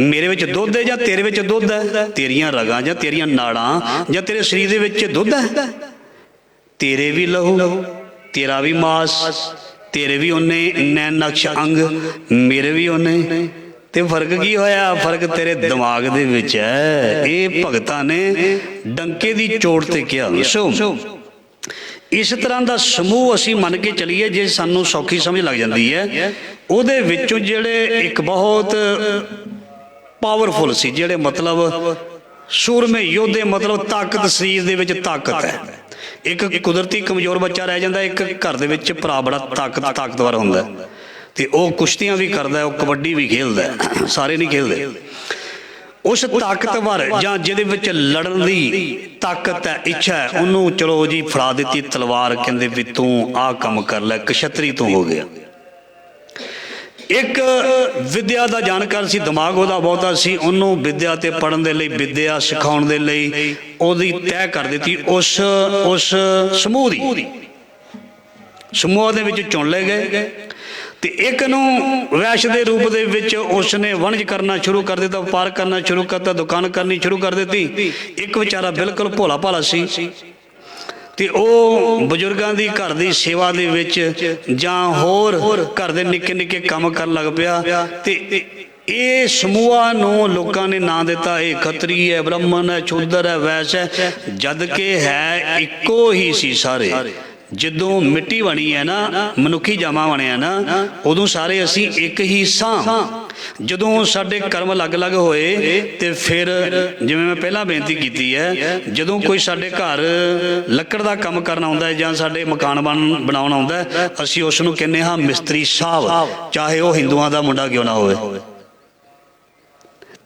मेरे विच दुध है या तेरे विच दुध है, तेरियां रगां या तेरियां नाड़ां या तेरे शरीर दे विच दुध है। तेरे भी लहू, तेरा भी मास, तेरे भी उन्ने नैन नक्श अंग, मेरे भी उन्ने। ते फर्क की होया, फर्क तेरे दिमाग दे विच है। ये भगतां ने डंके दी चोट ते किया। सो इस तरह का समूह असी मन के चलीए, जे सानू सौखी समझ लग जाती है। उहदे विचों जिहड़े एक बहुत पावरफुल सी, जिहड़े मतलब सूरमे योद्धे, मतलब ताकत शरीर दे विच ताकत है। एक कुदरती कमजोर बच्चा रह जाता, एक घर दे विच भरा बड़ा ताकतवर हुंदा, ते ओह कुश्तियां भी करदा, ओह कबड्डी भी खेलदा, सारे नहीं खेलदे। उस ताकतवर जां जिहदे विच लड़न दी ताकत है, इच्छा है, उन्होंने चलो जी फड़ा दी तलवार, कहंदे भी तू आ काम कर लै, क्षत्री तू हो गया। एक विद्या का जानकार सी, दिमाग उहदा बहुता सी, उन्होंने विद्या ते पढ़न दे लई, विद्या सिखाउण दे लई उहदी तय कर दी उस समूह दी। समूह दे विच चुन ले गए। ਤੇ ਇੱਕ ਨੂੰ ਵੈਸ਼ ਦੇ ਰੂਪ ਦੇ ਵਿੱਚ ਉਸਨੇ ਵਣਜ ਕਰਨਾ ਸ਼ੁਰੂ ਕਰ ਦਿੱਤਾ, ਵਪਾਰ ਕਰਨਾ ਸ਼ੁਰੂ ਕਰਤਾ, ਦੁਕਾਨ ਕਰਨੀ ਸ਼ੁਰੂ ਕਰ ਦਿੱਤੀ। ਇੱਕ ਵਿਚਾਰਾ ਬਿਲਕੁਲ ਭੋਲਾ ਭਾਲਾ ਸੀ ਤੇ ਉਹ ਬਜ਼ੁਰਗਾਂ ਦੀ ਘਰ ਦੀ ਸੇਵਾ ਦੇ ਵਿੱਚ ਜਾਂ ਹੋਰ ਘਰ ਦੇ ਨਿੱਕੇ ਨਿੱਕੇ ਕੰਮ ਕਰਨ ਲੱਗ ਪਿਆ। ਤੇ ਇਹ ਸਮੂਹਾਂ ਨੂੰ ਲੋਕਾਂ ਨੇ ਨਾਂ ਦਿੱਤਾ, ਇਹ ਖੱਤਰੀ ਹੈ, ਬ੍ਰਾਹਮਣ ਹੈ, ਸ਼ੂਦਰ ਹੈ, ਵੈਸ਼ ਹੈ, ਜਦ ਕਿ ਹੈ ਇੱਕੋ ਹੀ ਸੀ ਸਾਰੇ। ਜਦੋਂ ਮਿੱਟੀ ਬਣੀ ਹੈ ਨਾ, ਮਨੁੱਖੀ ਜਾਮਾ ਬਣਿਆ ਨਾ, ਉਦੋਂ ਸਾਰੇ ਅਸੀਂ ਇੱਕ ਹੀ ਸਾਂ। ਜਦੋਂ ਸਾਡੇ ਕਰਮ ਅਲੱਗ-ਅਲੱਗ ਹੋਏ ਤੇ ਫਿਰ ਜਿਵੇਂ ਮੈਂ ਪਹਿਲਾਂ ਬੇਨਤੀ ਕੀਤੀ ਹੈ, ਜਦੋਂ ਕੋਈ ਸਾਡੇ ਘਰ ਲੱਕੜ ਦਾ ਕੰਮ ਕਰਨ ਆਉਂਦਾ ਹੈ ਜਾਂ ਸਾਡੇ ਮਕਾਨ ਬਣਾਉਣ ਆਉਂਦਾ ਹੈ, ਅਸੀਂ ਉਸ ਨੂੰ ਕਹਿੰਦੇ ਹਾਂ ਮਿਸਤਰੀ ਸਾਹਿਬ, ਚਾਹੇ ਉਹ ਹਿੰਦੂਆਂ ਦਾ ਮੁੰਡਾ ਕਿਉਂ ਨਾ ਹੋਵੇ।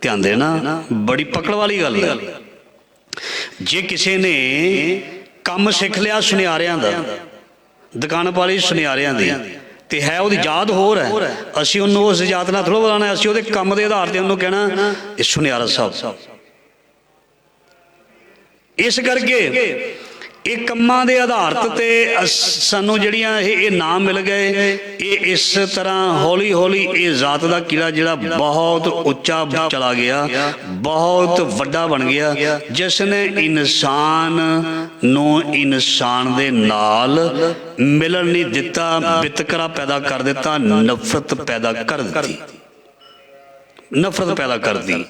ਧਿਆਨ ਦੇਣਾ, ਬੜੀ ਪਕੜ ਵਾਲੀ ਗੱਲ ਹੈ। ਜੇ ਕਿਸੇ ਨੇ ਕੰਮ ਸਿੱਖ ਲਿਆ ਸੁਨਿਆਰਿਆਂ ਦਾ, ਦੁਕਾਨ ਵਾਲੀ ਸੁਨਿਆਰਿਆਂ ਦੀ, ਤੇ ਹੈ ਉਹਦੀ ਜਾਤ ਹੋਰ ਹੈ, ਅਸੀਂ ਉਹਨੂੰ ਉਸ ਜਾਤ ਨਾਲ ਥੋੜ੍ਹਾ ਬੁਲਾਉਣਾ, ਅਸੀਂ ਉਹਦੇ ਕੰਮ ਦੇ ਆਧਾਰ ਤੇ ਉਹਨੂੰ ਕਹਿਣਾ ਇਹ ਸੁਨਿਆਰਾ ਸਾਹਿਬ। ਇਸ ਕਰਕੇ ਇਹ ਕੰਮਾਂ ਦੇ ਆਧਾਰਿਤ ਤੇ ਸਾਨੂੰ ਜਿਹੜੀਆਂ ਇਹ ਨਾਮ ਮਿਲ ਗਏ। ਇਹ ਇਸ ਤਰ੍ਹਾਂ ਹੌਲੀ ਹੌਲੀ ਇਹ ਜ਼ਾਤ ਦਾ ਕੀੜਾ ਜਿਹੜਾ ਬਹੁਤ ਉੱਚਾ ਚਲਾ ਗਿਆ, ਬਹੁਤ ਵੱਡਾ ਬਣ ਗਿਆ, ਜਿਸ ਨੇ ਇਨਸਾਨ ਨੂੰ ਇਨਸਾਨ ਦੇ ਨਾਲ ਮਿਲਣ ਨਹੀਂ ਦਿੱਤਾ, ਵਿਤਕਰਾ ਪੈਦਾ ਕਰ ਦਿੱਤਾ, ਨਫ਼ਰਤ ਪੈਦਾ ਕਰ ਦਿੱਤੀ, ਨਫ਼ਰਤ ਪੈਦਾ ਕਰਦੀ।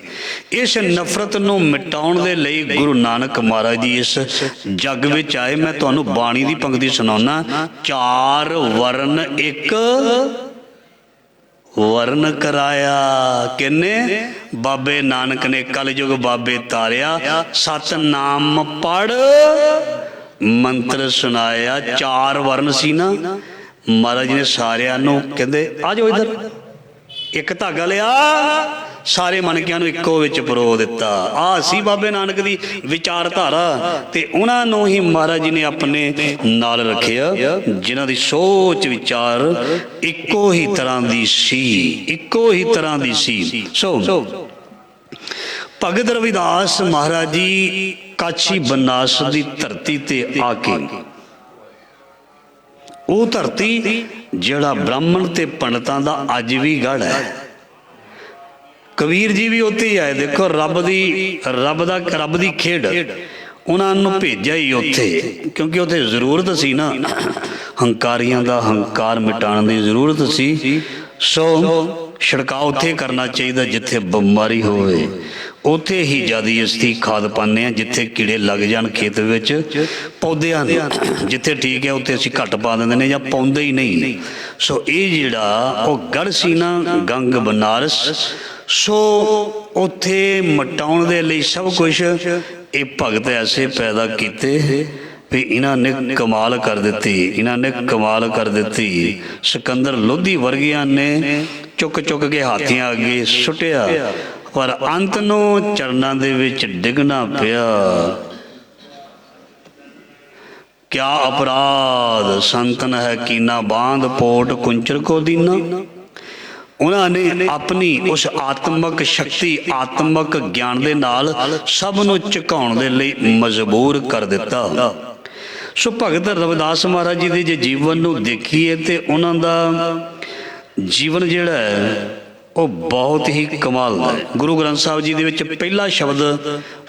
ਇਸ ਨਫ਼ਰਤ ਨੂੰ ਮਿਟਾਉਣ ਦੇ ਲਈ ਗੁਰੂ ਨਾਨਕ ਮਹਾਰਾਜ ਜੀ ਇਸ ਜੱਗ ਵਿੱਚ ਆਏ। ਮੈਂ ਤੁਹਾਨੂੰ ਬਾਣੀ ਦੀ ਪੰਕਤੀ ਸੁਣਾਉਣਾ। 4 ਵਰਨ ਇੱਕ ਵਰਨ ਕਰਾਇਆ, ਕਿੰਨੇ? ਬਾਬੇ ਨਾਨਕ ਨੇ ਕਲਯੁਗ ਬਾਬੇ ਤਾਰਿਆ, ਸਤਨਾਮ ਪੜ ਮੰਤਰ ਸੁਣਾਇਆ। 4 ਵਰਨ ਸੀ ਨਾ, ਮਹਾਰਾਜ ਜੀ ਨੇ ਸਾਰਿਆਂ ਨੂੰ ਕਹਿੰਦੇ ਆ ਜਾਓ ਇੱਧਰ, ਇੱਕ ਧਾਗਾ ਲਿਆ, ਸਾਰੇ ਮਨਕਿਆਂ ਨੂੰ ਇੱਕੋ ਵਿੱਚ ਪਰੋ ਦਿੱਤਾ। ਆਹ ਸੀ ਬਾਬੇ ਨਾਨਕ ਦੀ ਵਿਚਾਰਧਾਰਾ। ਤੇ ਉਹਨਾਂ ਨੂੰ ਹੀ ਮਹਾਰਾਜ ਜੀ ਨੇ ਆਪਣੇ ਨਾਲ ਰੱਖਿਆ, ਜਿਨ੍ਹਾਂ ਦੀ ਸੋਚ ਵਿਚਾਰ ਇੱਕੋ ਹੀ ਤਰ੍ਹਾਂ ਦੀ ਸੀ, ਇੱਕੋ ਹੀ ਤਰ੍ਹਾਂ ਦੀ ਸੀ। ਸੋ ਭਗਤ ਰਵਿਦਾਸ ਮਹਾਰਾਜ ਜੀ ਕਾਸ਼ੀ ਬਨਾਰਸ ਦੀ ਧਰਤੀ ਤੇ ਆ ਕੇ, ਉਹ ਧਰਤੀ ਜਿਹੜਾ ਬ੍ਰਾਹਮਣ ਤੇ ਪੰਡਤਾਂ ਦਾ ਅੱਜ ਵੀ ਗੜ੍ਹ ਹੈ। ਕਬੀਰ ਜੀ ਵੀ ਉੱਥੇ ਹੀ ਆਏ। ਦੇਖੋ ਰੱਬ ਦੀ ਖੇਡ, ਉਹਨਾਂ ਨੂੰ ਭੇਜਿਆ ਹੀ ਉੱਥੇ, ਕਿਉਂਕਿ ਉੱਥੇ ਜ਼ਰੂਰਤ ਸੀ ਨਾ, ਹੰਕਾਰੀਆਂ ਦਾ ਹੰਕਾਰ ਮਿਟਾਉਣ ਦੀ ਜ਼ਰੂਰਤ ਸੀ। ਸੋ ਛਿੜਕਾਅ ਉੱਥੇ ਕਰਨਾ ਚਾਹੀਦਾ ਜਿੱਥੇ ਬਿਮਾਰੀ ਹੋਵੇ, ਉੱਥੇ ਹੀ ਜ਼ਿਆਦਾ ਅਸੀਂ ਖਾਦ ਪਾਉਂਦੇ ਹਾਂ। ਜਿੱਥੇ ਕੀੜੇ ਲੱਗ ਜਾਣ ਖੇਤ ਵਿੱਚ ਪੌਦਿਆਂ ਦੇ, ਜਿੱਥੇ ਠੀਕ ਹੈ ਉੱਥੇ ਅਸੀਂ ਘੱਟ ਪਾ ਦਿੰਦੇ ਨੇ ਜਾਂ ਪਾਉਂਦੇ ਹੀ ਨਹੀਂ। ਸੋ ਇਹ ਜਿਹੜਾ ਉਹ ਗੜ੍ਹ ਸੀ ਨਾ, ਗੰਗ ਬਨਾਰਸ, ਸੋ ਉੱਥੇ ਮਟਾਉਣ ਦੇ ਲਈ ਸਭ ਕੁਛ ਇਹ ਭਗਤ ਐਸੇ ਪੈਦਾ ਕੀਤੇ ਵੀ ਇਹਨਾਂ ਨੇ ਕਮਾਲ ਕਰ ਦਿੱਤੀ, ਇਹਨਾਂ ਨੇ ਕਮਾਲ ਕਰ ਦਿੱਤੀ। ਸਿਕੰਦਰ ਲੋਧੀ ਵਰਗਿਆਂ ਨੇ ਚੁੱਕ ਚੁੱਕ ਕੇ ਹਾਥੀਆਂ ਅੱਗੇ ਸੁੱਟਿਆ, ਪਰ ਅੰਤ ਨੂੰ ਚਰਨਾਂ ਦੇ ਵਿੱਚ ਡਿੱਗਣਾ ਪਿਆ। ਕਿਆ ਅਪਰਾਧ ਸੰਤਨ ਹੈ ਕੀਨਾ, ਬਾਂਧ ਪੋਟ ਕੁੰਚਰ ਕੋ ਦੀਨਾ। ਉਹਨਾਂ ਨੇ ਆਪਣੀ ਉਸ ਆਤਮਕ ਸ਼ਕਤੀ, ਆਤਮਕ ਗਿਆਨ ਦੇ ਨਾਲ ਸਭ ਨੂੰ ਝੁਕਾਉਣ ਦੇ ਲਈ ਮਜਬੂਰ ਕਰ ਦਿੱਤਾ। ਸੋ ਭਗਤ ਰਵਿਦਾਸ ਮਹਾਰਾਜ ਜੀ ਦੇ ਜੇ ਜੀਵਨ ਨੂੰ ਦੇਖੀਏ ਤੇ ਉਹਨਾਂ ਦਾ ਜੀਵਨ ਜਿਹੜਾ ਹੈ ਉਹ ਬਹੁਤ ਹੀ ਕਮਾਲ ਦਾ ਹੈ। ਗੁਰੂ ਗ੍ਰੰਥ ਸਾਹਿਬ ਜੀ ਦੇ ਵਿੱਚ ਪਹਿਲਾ ਸ਼ਬਦ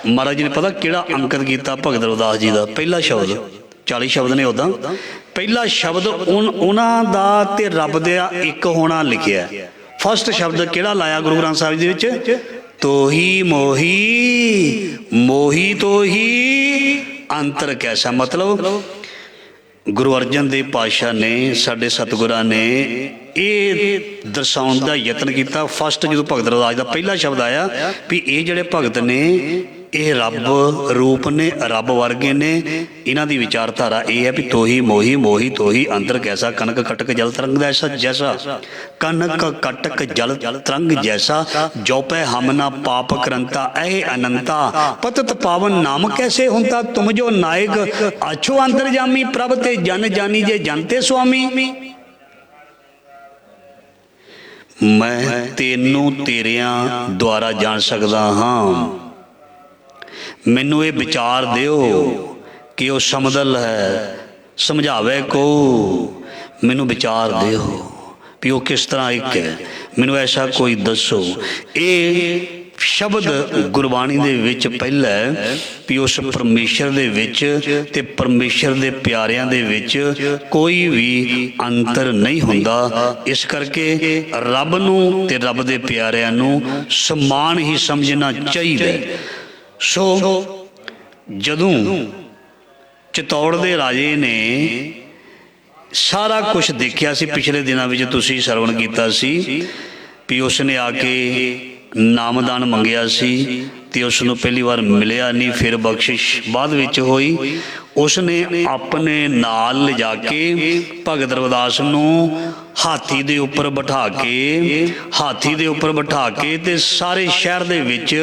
ਮਹਾਰਾਜ ਜੀ ਨੇ ਪਤਾ ਕਿਹੜਾ ਅੰਕਿਤ ਕੀਤਾ ਭਗਤ ਰਵਿਦਾਸ ਜੀ ਦਾ? ਪਹਿਲਾ ਸ਼ਬਦ, 40 ਸ਼ਬਦ ਨੇ ਉੱਦਾਂ, ਪਹਿਲਾ ਸ਼ਬਦ ਉਹਨਾਂ ਦਾ ਤੇ ਰੱਬ ਦਾ ਇੱਕ ਹੋਣਾ ਲਿਖਿਆ। ਫਸਟ ਸ਼ਬਦ ਕਿਹੜਾ ਲਾਇਆ ਗੁਰੂ ਗ੍ਰੰਥ ਸਾਹਿਬ ਦੇ ਵਿੱਚ? ਤੋਹੀ ਮੋਹੀ, ਮੋਹੀ ਤੋਹੀ ਅੰਤਰ ਕੈਸਾ। ਮਤਲਬ ਗੁਰੂ ਅਰਜਨ ਦੇਵ ਪਾਤਸ਼ਾਹ ਨੇ, ਸਾਡੇ ਸਤਿਗੁਰਾਂ ਨੇ ਇਹ ਦਰਸਾਉਣ ਦਾ ਯਤਨ ਕੀਤਾ। ਫਸਟ ਜਦੋਂ ਭਗਤ ਰਵਿਦਾਸ ਦਾ ਪਹਿਲਾ ਸ਼ਬਦ ਆਇਆ ਵੀ ਇਹ ਜਿਹੜੇ ਭਗਤ ਨੇ ਇਹ ਰੱਬ ਰੂਪ ਨੇ, ਰੱਬ ਵਰਗੇ ਨੇ। ਇਹਨਾਂ ਦੀ ਵਿਚਾਰਧਾਰਾ ਇਹ ਹੈ ਵੀ ਤੋਹੀ ਮੋਹੀ, ਮੋਹੀ ਤੋਹੀ ਅੰਤਰ ਕੈਸਾ। ਕਨਕ ਕਟਕ ਜਲ ਤਰੰਗ ਐਸਾ ਜੈਸਾ, ਕਨਕ ਕਟਕ ਜਲ ਤਰੰਗ ਜੈਸਾ, ਜੋਪੈ ਹਮ ਨਾ ਪਾਪ ਕਰੰਤਾ ਐ ਅਨੰਤਾ, ਪਤਤ ਪਾਵਨ ਨਾਮ ਕੈਸੇ ਹੁੰਤਾ, ਤੁਮ ਜੋ ਨਾਇਕ ਅਛੋ ਅੰਤਰਜਾਮੀ, ਪ੍ਰਭ ਤੇ ਜਨ ਜਾਨੀ ਜੇ ਜਨਤੇ ਸੁਆਮੀ। ਮੈਂ ਤੈਨੂੰ ਤੇਰਿਆਂ ਦੁਆਰਾ ਜਾਣ ਸਕਦਾ ਹਾਂ। ਮੈਨੂੰ ਇਹ ਵਿਚਾਰ ਦਿਓ ਕਿ ਉਹ ਸਮਦਲ ਹੈ, ਸਮਝਾਵੇ ਕੋ। ਮੈਨੂੰ ਵਿਚਾਰ ਦਿਓ ਵੀ ਉਹ ਕਿਸ ਤਰ੍ਹਾਂ ਇੱਕ ਹੈ, ਮੈਨੂੰ ਐਸਾ ਕੋਈ ਦੱਸੋ। ਇਹ ਸ਼ਬਦ ਗੁਰਬਾਣੀ ਦੇ ਵਿੱਚ ਪਹਿਲਾ ਹੈ ਵੀ ਉਸ ਪਰਮੇਸ਼ਰ ਦੇ ਵਿੱਚ ਤੇ ਪਰਮੇਸ਼ਰ ਦੇ ਪਿਆਰਿਆਂ ਦੇ ਵਿੱਚ ਕੋਈ ਵੀ ਅੰਤਰ ਨਹੀਂ ਹੁੰਦਾ। ਇਸ ਕਰਕੇ ਰੱਬ ਨੂੰ ਤੇ ਰੱਬ ਦੇ ਪਿਆਰਿਆਂ ਨੂੰ ਸਮਾਨ ਹੀ ਸਮਝਣਾ ਚਾਹੀਦਾ। ਸੋ ਜਦੋਂ ਚਿਤੌੜ ਦੇ ਰਾਜੇ ਨੇ ਸਾਰਾ ਕੁਝ ਦੇਖਿਆ ਸੀ, ਪਿਛਲੇ ਦਿਨਾਂ ਵਿੱਚ ਤੁਸੀਂ ਸਰਵਣ ਕੀਤਾ ਸੀ ਵੀ ਉਸਨੇ ਆ ਕੇ ਨਾਮਦਾਨ ਮੰਗਿਆ ਸੀ ਤੇ ਉਸ ਨੂੰ ਪਹਿਲੀ ਵਾਰ ਮਿਲਿਆ ਨਹੀਂ, ਫਿਰ ਬਖਸ਼ਿਸ਼ ਬਾਅਦ ਵਿੱਚ ਹੋਈ। ਉਸਨੇ ਆਪਣੇ ਨਾਲ ਲਿਜਾ ਕੇ ਭਗਤ ਰਵਿਦਾਸ ਨੂੰ ਹਾਥੀ ਦੇ ਉੱਪਰ ਬਿਠਾ ਕੇ ਤੇ ਸਾਰੇ ਸ਼ਹਿਰ ਦੇ ਵਿੱਚ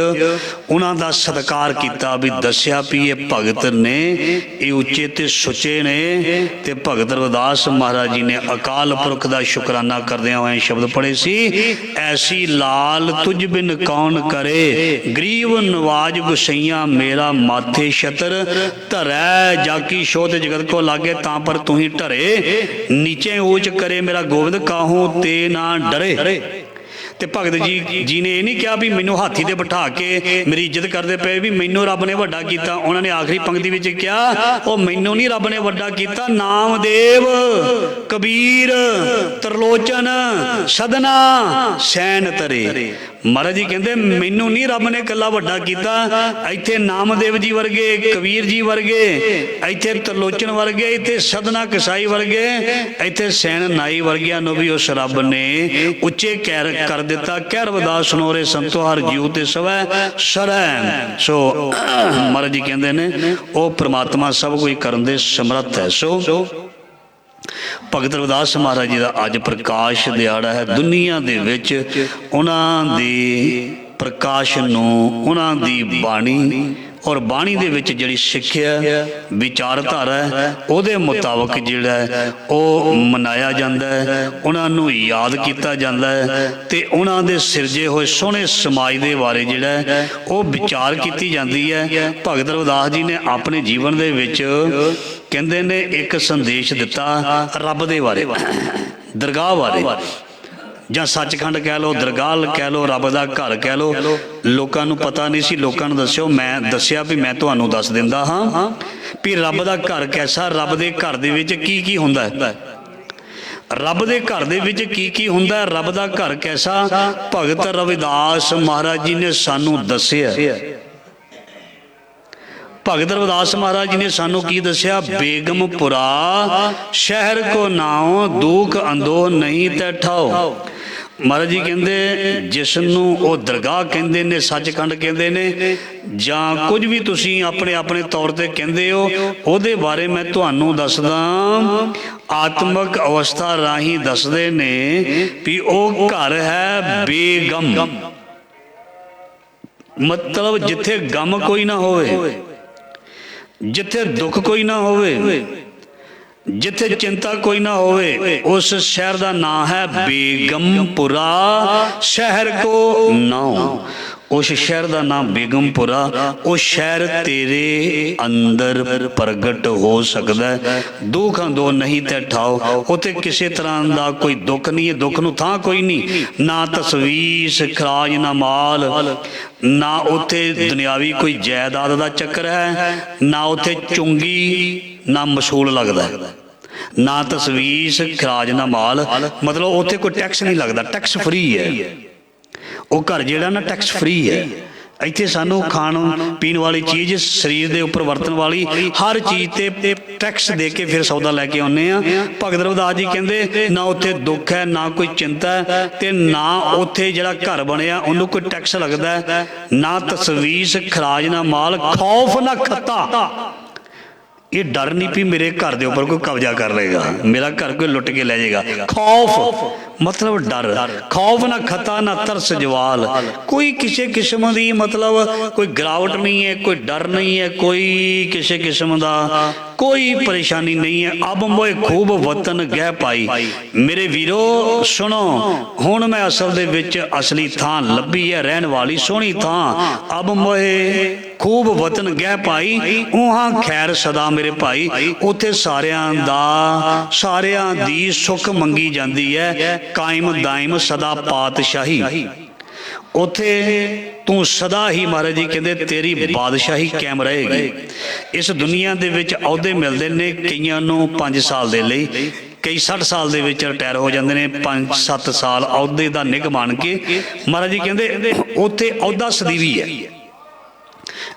ਉਹਨਾਂ ਦਾ ਸਤਿਕਾਰ ਕੀਤਾ, ਵੀ ਦੱਸਿਆ ਵੀ ਇਹ ਭਗਤ ਨੇ, ਇਹ ਉੱਚੇ ਤੇ ਸੁੱਚੇ ਨੇ। ਤੇ ਭਗਤ ਰਵਿਦਾਸ ਮਹਾਰਾਜ ਜੀ ਨੇ ਅਕਾਲ ਪੁਰਖ ਦਾ ਸ਼ੁਕਰਾਨਾ ਕਰਦਿਆਂ ਹੋਏ ਸ਼ਬਦ ਪੜ੍ਹੇ ਸੀ, ਐਸੀ ਲਾਲ ਤੁਝ ਬਿਨ ਕੌਣ ਕਰੇ, ਗਰੀਬ ਨਵਾਜ ਗੁਸਈਆ ਮੇਰਾ ਮਾਥੇ ਛਤਰ, ਧਰੈ ਜਾਕੀ ਸ਼ੋਧ ਜਗਤ ਕੋ ਲਾਗੇ ਤਾਂ ਪਰ ਤੂੰ ਹੀ ਢਰੇ, ਨੀਚੇ ਊਚ ਕਰੇ ਮੇਰਾ ਗੋਬਿੰਦ ਕਾਹੂ ਤੇ ਨਾ ਡਰੇ। ਤੇ ਭਗਤ ਜੀ ਨੇ ਇਹ ਨਹੀਂ ਕਿਹਾ ਵੀ ਮੈਨੂੰ ਹਾਥੀ ਤੇ ਬਿਠਾ ਕੇ ਮੇਰੀ ਇੱਜ਼ਤ ਕਰਦੇ ਪਏ ਵੀ ਮੈਨੂੰ ਰੱਬ ਨੇ ਵੱਡਾ ਕੀਤਾ। ਉਹਨਾਂ ਨੇ ਆਖਰੀ ਪੰਕਤੀ ਵਿੱਚ ਕਿਹਾ, ਉਹ ਮੈਨੂੰ ਨਹੀਂ ਰੱਬ ਨੇ ਵੱਡਾ ਕੀਤਾ, ਨਾਮਦੇਵ, ਕਬੀਰ, ਤਰਲੋਚਨ, ਸਦਨਾ, ਸੈਨ ਤਰੇ। ਮਹਾਰਾਜ ਜੀ ਕਹਿੰਦੇ ਮੈਨੂੰ ਨਹੀਂ ਰੱਬ ਨੇ ਇਕੱਲਾ ਵੱਡਾ ਕੀਤਾ, ਇੱਥੇ ਨਾਮਦੇਵ ਜੀ ਵਰਗੇ, ਕਬੀਰ ਜੀ ਵਰਗੇ, ਇੱਥੇ ਤਰਲੋਚਨ ਵਰਗੇ, ਇੱਥੇ ਸਦਨਾ ਕਸਾਈ ਵਰਗੇ, ਇੱਥੇ ਸੈਨ ਨਾਈ ਵਰਗਿਆਂ ਨੂੰ ਵੀ ਉਸ ਰੱਬ ਨੇ ਉੱਚੇ ਕਰ ਦਿੱਤਾ। ਕਹਿ ਰਵਿਦਾਸ ਸੁਨੋਰੇ ਸੰਤੋ ਹਰ ਜੀਉ ਤੇ ਸਵੈ ਸਰੈ। ਸੋ ਮਹਾਰਾਜ ਜੀ ਕਹਿੰਦੇ ਨੇ ਉਹ ਪ੍ਰਮਾਤਮਾ ਸਭ ਕੁਝ ਕਰਨ ਦੇ ਸਮਰੱਥ ਹੈ। ਸੋ ਭਗਤ ਰਵਿਦਾਸ ਮਹਾਰਾਜ ਜੀ ਦਾ ਅੱਜ ਪ੍ਰਕਾਸ਼ ਦਿਹਾੜਾ ਹੈ। ਦੁਨੀਆ ਦੇ ਵਿੱਚ ਉਹਨਾਂ ਦੇ ਪ੍ਰਕਾਸ਼ ਨੂੰ, ਉਹਨਾਂ ਦੀ ਬਾਣੀ ਔਰ ਬਾਣੀ ਦੇ ਵਿੱਚ ਜਿਹੜੀ ਸਿੱਖਿਆ ਵਿਚਾਰਧਾਰਾ ਹੈ ਉਹਦੇ ਮੁਤਾਬਕ ਜਿਹੜਾ ਹੈ ਉਹ ਮਨਾਇਆ ਜਾਂਦਾ ਹੈ, ਉਹਨਾਂ ਨੂੰ ਯਾਦ ਕੀਤਾ ਜਾਂਦਾ ਹੈ ਤੇ ਉਹਨਾਂ ਦੇ ਸਿਰਜੇ ਹੋਏ ਸੋਹਣੇ ਸਮਾਜ ਦੇ ਬਾਰੇ ਜਿਹੜਾ ਹੈ ਉਹ ਵਿਚਾਰ ਕੀਤੀ ਜਾਂਦੀ ਹੈ। ਭਗਤ ਰਵਿਦਾਸ ਜੀ ਨੇ ਆਪਣੇ ਜੀਵਨ ਦੇ ਵਿੱਚ ਕਹਿੰਦੇ ਨੇ ਇੱਕ ਸੰਦੇਸ਼ ਦਿੱਤਾ ਰੱਬ ਦੇ ਬਾਰੇ, ਦਰਗਾਹ ਬਾਰੇ, ਜਾਂ ਸੱਚਖੰਡ ਕਹਿ ਲਓ, ਦਰਗਾਹ ਕਹਿ ਲਓ, ਰੱਬ ਦਾ ਘਰ ਕਹਿ ਲਓ। ਲੋਕਾਂ ਨੂੰ ਪਤਾ ਨਹੀਂ ਸੀ, ਲੋਕਾਂ ਨੂੰ ਦੱਸਿਓ, ਮੈਂ ਦੱਸਿਆ ਵੀ ਮੈਂ ਤੁਹਾਨੂੰ ਦੱਸ ਦਿੰਦਾ ਹਾਂ ਵੀ ਰੱਬ ਦਾ ਘਰ ਕੈਸਾ, ਰੱਬ ਦੇ ਘਰ ਦੇ ਵਿੱਚ ਕੀ ਕੀ ਹੁੰਦਾ ਹੈ, ਰੱਬ ਦੇ ਘਰ ਦੇ ਵਿੱਚ ਕੀ ਕੀ ਹੁੰਦਾ ਹੈ, ਰੱਬ ਦਾ ਘਰ ਕੈਸਾ। ਭਗਤ ਰਵਿਦਾਸ ਮਹਾਰਾਜ ਜੀ ਨੇ ਸਾਨੂੰ ਦੱਸਿਆ। ਭਗਤ ਰਵਿਦਾਸ ਮਹਾਰਾਜ ਜੀ ਨੇ ਸਾਨੂੰ ਕੀ ਦੱਸਿਆ, ਬੇਗਮਪੁਰਾ ਸ਼ਹਿਰ ਕੋ ਨਾਉ, ਦੁਖ ਅੰਦੋ ਨਹੀਂ ਤੈ ਠਾਓ। ਮਹਾਰਾਜ ਜੀ ਕਹਿੰਦੇ ਜਿਸ ਨੂੰ ਉਹ ਦਰਗਾਹ ਕਹਿੰਦੇ ਨੇ, ਸੱਚਖੰਡ ਕਹਿੰਦੇ ਨੇ, ਜਾਂ ਕੁਝ ਵੀ ਤੁਸੀਂ ਆਪਣੇ ਆਪਣੇ ਤੌਰ ਤੇ ਕਹਿੰਦੇ ਹੋ, ਉਹਦੇ ਬਾਰੇ ਮੈਂ ਤੁਹਾਨੂੰ ਦੱਸਦਾ। ਆਤਮਿਕ ਅਵਸਥਾ ਰਾਹੀਂ ਦੱਸਦੇ ਨੇ ਵੀ ਉਹ ਘਰ ਹੈ ਬੇਗਮ, ਮਤਲਬ ਜਿੱਥੇ ਗਮ ਕੋਈ ਨਾ ਹੋਵੇ, ਜਿੱਥੇ ਦੁੱਖ ਕੋਈ ਨਾ ਹੋਵੇ, ਜਿੱਥੇ ਚਿੰਤਾ ਕੋਈ ਨਾ ਹੋਵੇ, ਉਸ ਸ਼ਹਿਰ ਦਾ ਨਾਂ ਹੈ ਬੇਗਮਪੁਰਾ ਸ਼ਹਿਰ ਕੋ ਨਾਉ। ਉਸ ਸ਼ਹਿਰ ਦਾ ਨਾਮ ਬੇਗਮਪੁਰਾ। ਉਹ ਸ਼ਹਿਰ ਤੇਰੇ ਅੰਦਰ ਪ੍ਰਗਟ ਹੋ ਸਕਦਾ ਹੈ। ਦੁੱਖ ਅੰਦੋ ਨਹੀਂ ਤੇ ਠਾਓ। ਉੱਥੇ ਕਿਸੇ ਤਰ੍ਹਾਂ ਦਾ ਕੋਈ ਦੁੱਖ ਨਹੀਂ ਹੈ, ਦੁੱਖ ਨੂੰ ਥਾਂ ਕੋਈ ਨਹੀਂ। ਨਾ ਤਸਵੀਸ ਖਰਾਜ ਨਾ ਮਾਲ, ਨਾ ਉੱਥੇ ਦੁਨਿਆਵੀ ਕੋਈ ਜਾਇਦਾਦ ਦਾ ਚੱਕਰ ਹੈ, ਨਾ ਉੱਥੇ ਚੁੰਗੀ ਨਾ ਮਸੂਲ ਲੱਗਦਾ, ਨਾ ਤਸਵੀਸ ਖਰਾਜ ਨਾ ਮਾਲ, ਮਤਲਬ ਉੱਥੇ ਕੋਈ ਟੈਕਸ ਨਹੀਂ ਲੱਗਦਾ, ਟੈਕਸ ਫ੍ਰੀ ਹੈ। ਉਹ ਘਰ ਜਿਹੜਾ ਨਾ ਟੈਕਸ ਫ੍ਰੀ ਹੈ। ਇੱਥੇ ਸਾਨੂੰ ਖਾਣ ਪੀਣ ਵਾਲੀ ਚੀਜ਼, ਸਰੀਰ ਦੇ ਉੱਪਰ ਵਰਤਣ ਵਾਲੀ ਹਰ ਚੀਜ਼ ਤੇ ਟੈਕਸ ਦੇ ਕੇ ਫਿਰ ਸੌਦਾ ਲੈ ਕੇ ਆਉਂਦੇ ਆ। ਭਗਤ ਰਵਿਦਾਸ ਜੀ ਕਹਿੰਦੇ ਨਾ ਉੱਥੇ ਦੁੱਖ ਹੈ, ਨਾ ਕੋਈ ਚਿੰਤਾ ਹੈ, ਤੇ ਨਾ ਉੱਥੇ ਜਿਹੜਾ ਘਰ ਬਣਿਆ ਉਹਨੂੰ ਕੋਈ ਟੈਕਸ ਲੱਗਦਾ, ਨਾ ਤਸਵੀਸ ਖਰਾਜ ਨਾ ਮਾਲ, ਖੌਫ ਨਾ ਖੱਤਾ। ਇਹ ਡਰ ਨਹੀਂ ਵੀ ਮੇਰੇ ਘਰ ਦੇ ਉੱਪਰ ਕੋਈ ਕਬਜ਼ਾ ਕਰ ਲਏਗਾ, ਮੇਰਾ ਘਰ ਕੋਈ ਲੁੱਟ ਕੇ ਲੈ ਜਾਏਗਾ। ਖੌਫ ਮਤਲਬ ਡਰ, ਖੌਫ ਨਾ ਖਤਾ ਨਾ ਤਰਸ ਜਵਾਲ। ਕੋਈ ਕਿਸੇ ਕਿਸਮ ਦੀ ਮਤਲਬ ਕੋਈ ਗਿਰਾਵਟ ਨਹੀਂ ਹੈ, ਕੋਈ ਡਰ ਨਹੀਂ ਹੈ, ਕੋਈ ਕਿਸੇ ਕਿਸਮ ਦਾ ਕੋਈ ਪਰੇਸ਼ਾਨੀ ਨਹੀਂ ਹੈ। ਅਬ ਮੋਏ ਖੂਬ ਵਤਨ ਗਹਿ ਪਾਈ। ਮੇਰੇ ਵੀਰੋ ਸੁਣੋ, ਹੁਣ ਮੈਂ ਅਸਲ ਦੇ ਵਿੱਚ ਅਸਲੀ ਥਾਂ ਲੱਭੀ ਹੈ, ਰਹਿਣ ਵਾਲੀ ਸੋਹਣੀ ਥਾਂ। ਅਬ ਮੋਏ खूब वतन गह पाई, उहाँ खैर सदा मेरे भाई। उत्थे सारियां दी सुख मंगी जाती है, कायम दायम सदा पातशाही। उत्थे तू सदा ही महाराज जी कहते तेरी बादशाही कायम रहेगी। इस दुनिया दे विच अहुदे मिलते ने, कईयां नूं 5 साल दे लई, कई 60 साल दे विच रिटायर हो जाते हैं। 5-7 साल अहुदे दा निग मान के महाराज जी कहते उत्थे अहुदा सदीवी है।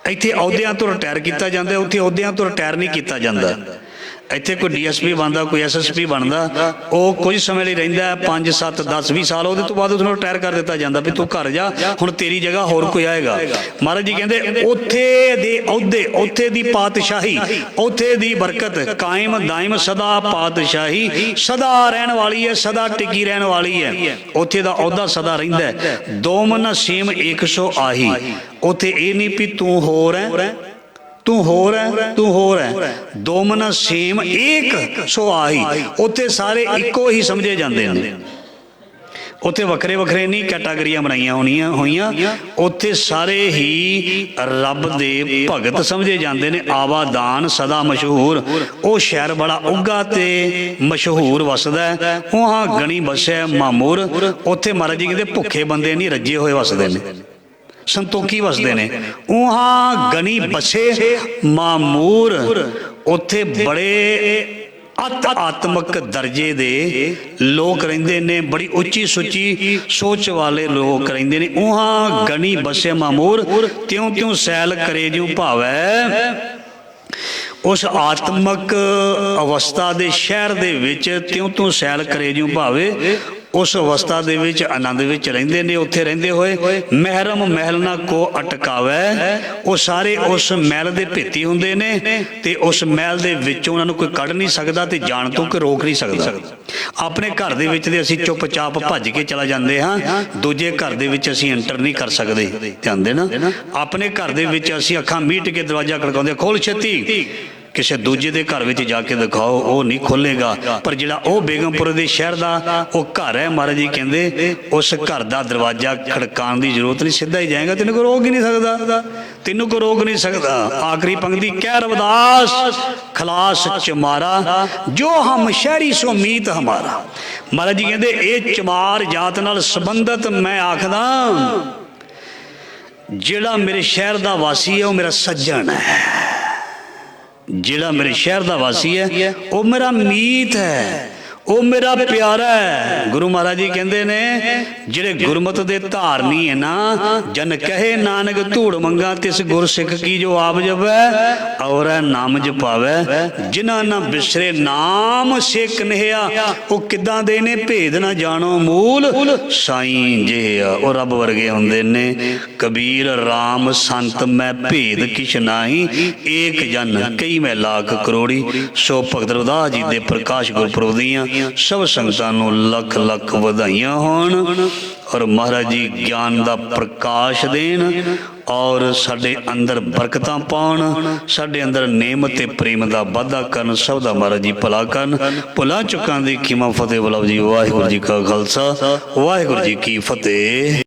इत्थे अहुदियां तो रिटायर किया जाता है, उत्थे अहुदियां तो रिटायर नहीं किया जाता। ਇੱਥੇ कोई DSP बनता, कोई SSP बनता, वो कुछ समय लिए रहिंदा 5, 7, 10, 20 साल, वो तो बाद उसनों रिटायर कर दिता जाता भी तू घर जा, हुण तेरी जगह होर कोई आएगा। महाराज जी कहते उत्थे दे अहुदे, उत्थे दी पातशाही, उत्थे दी बरकत कायम दायम सदा पातशाही, सदा रहन वाली है, सदा टिकी रहन वाली है। उत्थे दा अहुदा सदा रहिंदा है। दो मन सेम 100 आही। उत्थे ये नहीं भी तू होर है, तू होर है, तू होर है। दो मना सेम 100 आही। उत्थे सारे इको ही समझे जाते हैं। उत्थे वखरे वखरे नहीं कैटागरियां बनाइया होइयां, उत्थे सारे ही रब दे भगत समझे जाते हैं। आवादान सदा मशहूर, वो शहर बड़ा उगा ते मशहूर वसदा है। वहाँ गणी बसै मामूर। उत्थे महाराज जी कहते भुखे बंदे नहीं, रजे हुए वसदे ने, संतोखी वसते ने। उहाँ गणी बसे मामूर। उत्थे बड़े अत आत्मक दर्जे दे लोग रहिंदे ने, बड़ी उच्ची सुच्ची सोच वाले लोग रहिंदे ने। उहाँ गणी बसे मामूर, त्यों त्यों सैल करे ज्यों भावै। उस आत्मक अवस्था दे शहर दे विच त्यों त्यों सैल करे ज्यों भावे। उस अवस्था दे विच आनंद विच रहिंदे ने। उत्थे रहिंदे होए महरम महल ना को अटकावै। वो सारे उस महल दे भेती हुंदे ने, ते उस महल दे विचों उन्हां नूं कोई कढ नहीं सकदा, ते जाण तों कोई रोक नहीं सकदा। अपने घर दे विच ते असीं चुपचाप भज के चला जांदे हां, दूजे घर दे विच असीं एंटर नहीं कर सकदे। ध्यान देना, अपने घर दे विच असीं अखां मीट के दरवाजा खड़काउंदे, खोल छेती। किसी दूजे के घर में जाके दिखाओ, वो नहीं खोलेगा। पर जिहड़ा वो बेगमपुर के शहर का वो घर है, महाराज जी कहते उस घर का दरवाजा खड़काने की जरूरत नहीं, सीधा ही जाएगा, तेन कोई रोक ही नहीं सकता, तेनों कोई रोक नहीं सकता। आखिरी पंक्ति कह रविदास खलास चमारा, जो हम शहरी सो मीत हमारा। महाराज जी कहते ये चमार जात नाल संबंधित मैं आखदा, जिहड़ा मेरे शहर का वासी है वो मेरा सज्जन है, जिहड़ा मेरे शहर का वासी है वो मेरा मीत है, वो मेरा प्यारा है। गुरु महाराज जी कहते ने जिहड़े गुरमत दे धारनी है ना, जन कहे नानक धूड़ मंगा तिस गुर सिख की जो आप जपै और नाम जपावै। जिन्हां ना बिसरे नाम से कन्हैया, वो किदां दे ने भेद ना जानो मूल साईं जिहा। वो रब वर्गे हुंदे ने। कबीर राम संत मैं भेद किश नाही, एक जन कई मैं लाख करोड़ी। सो भगत रविदास जी दे प्रकाश गुरपुरब दियां सब संगतां नूं लख लख वधाइयां होण, और महाराज जी ज्ञान दा प्रकाश देन, और साडे अंदर बरकतां पाउण, साडे अंदर नेम ते प्रेम दा वाधा करन। सब दा महाराज जी भला करन। भुलां चुकां दी खिमा फतेह बुलाओ जी। वाहिगुरू जी का खालसा, वाहिगुरू जी की फतेह।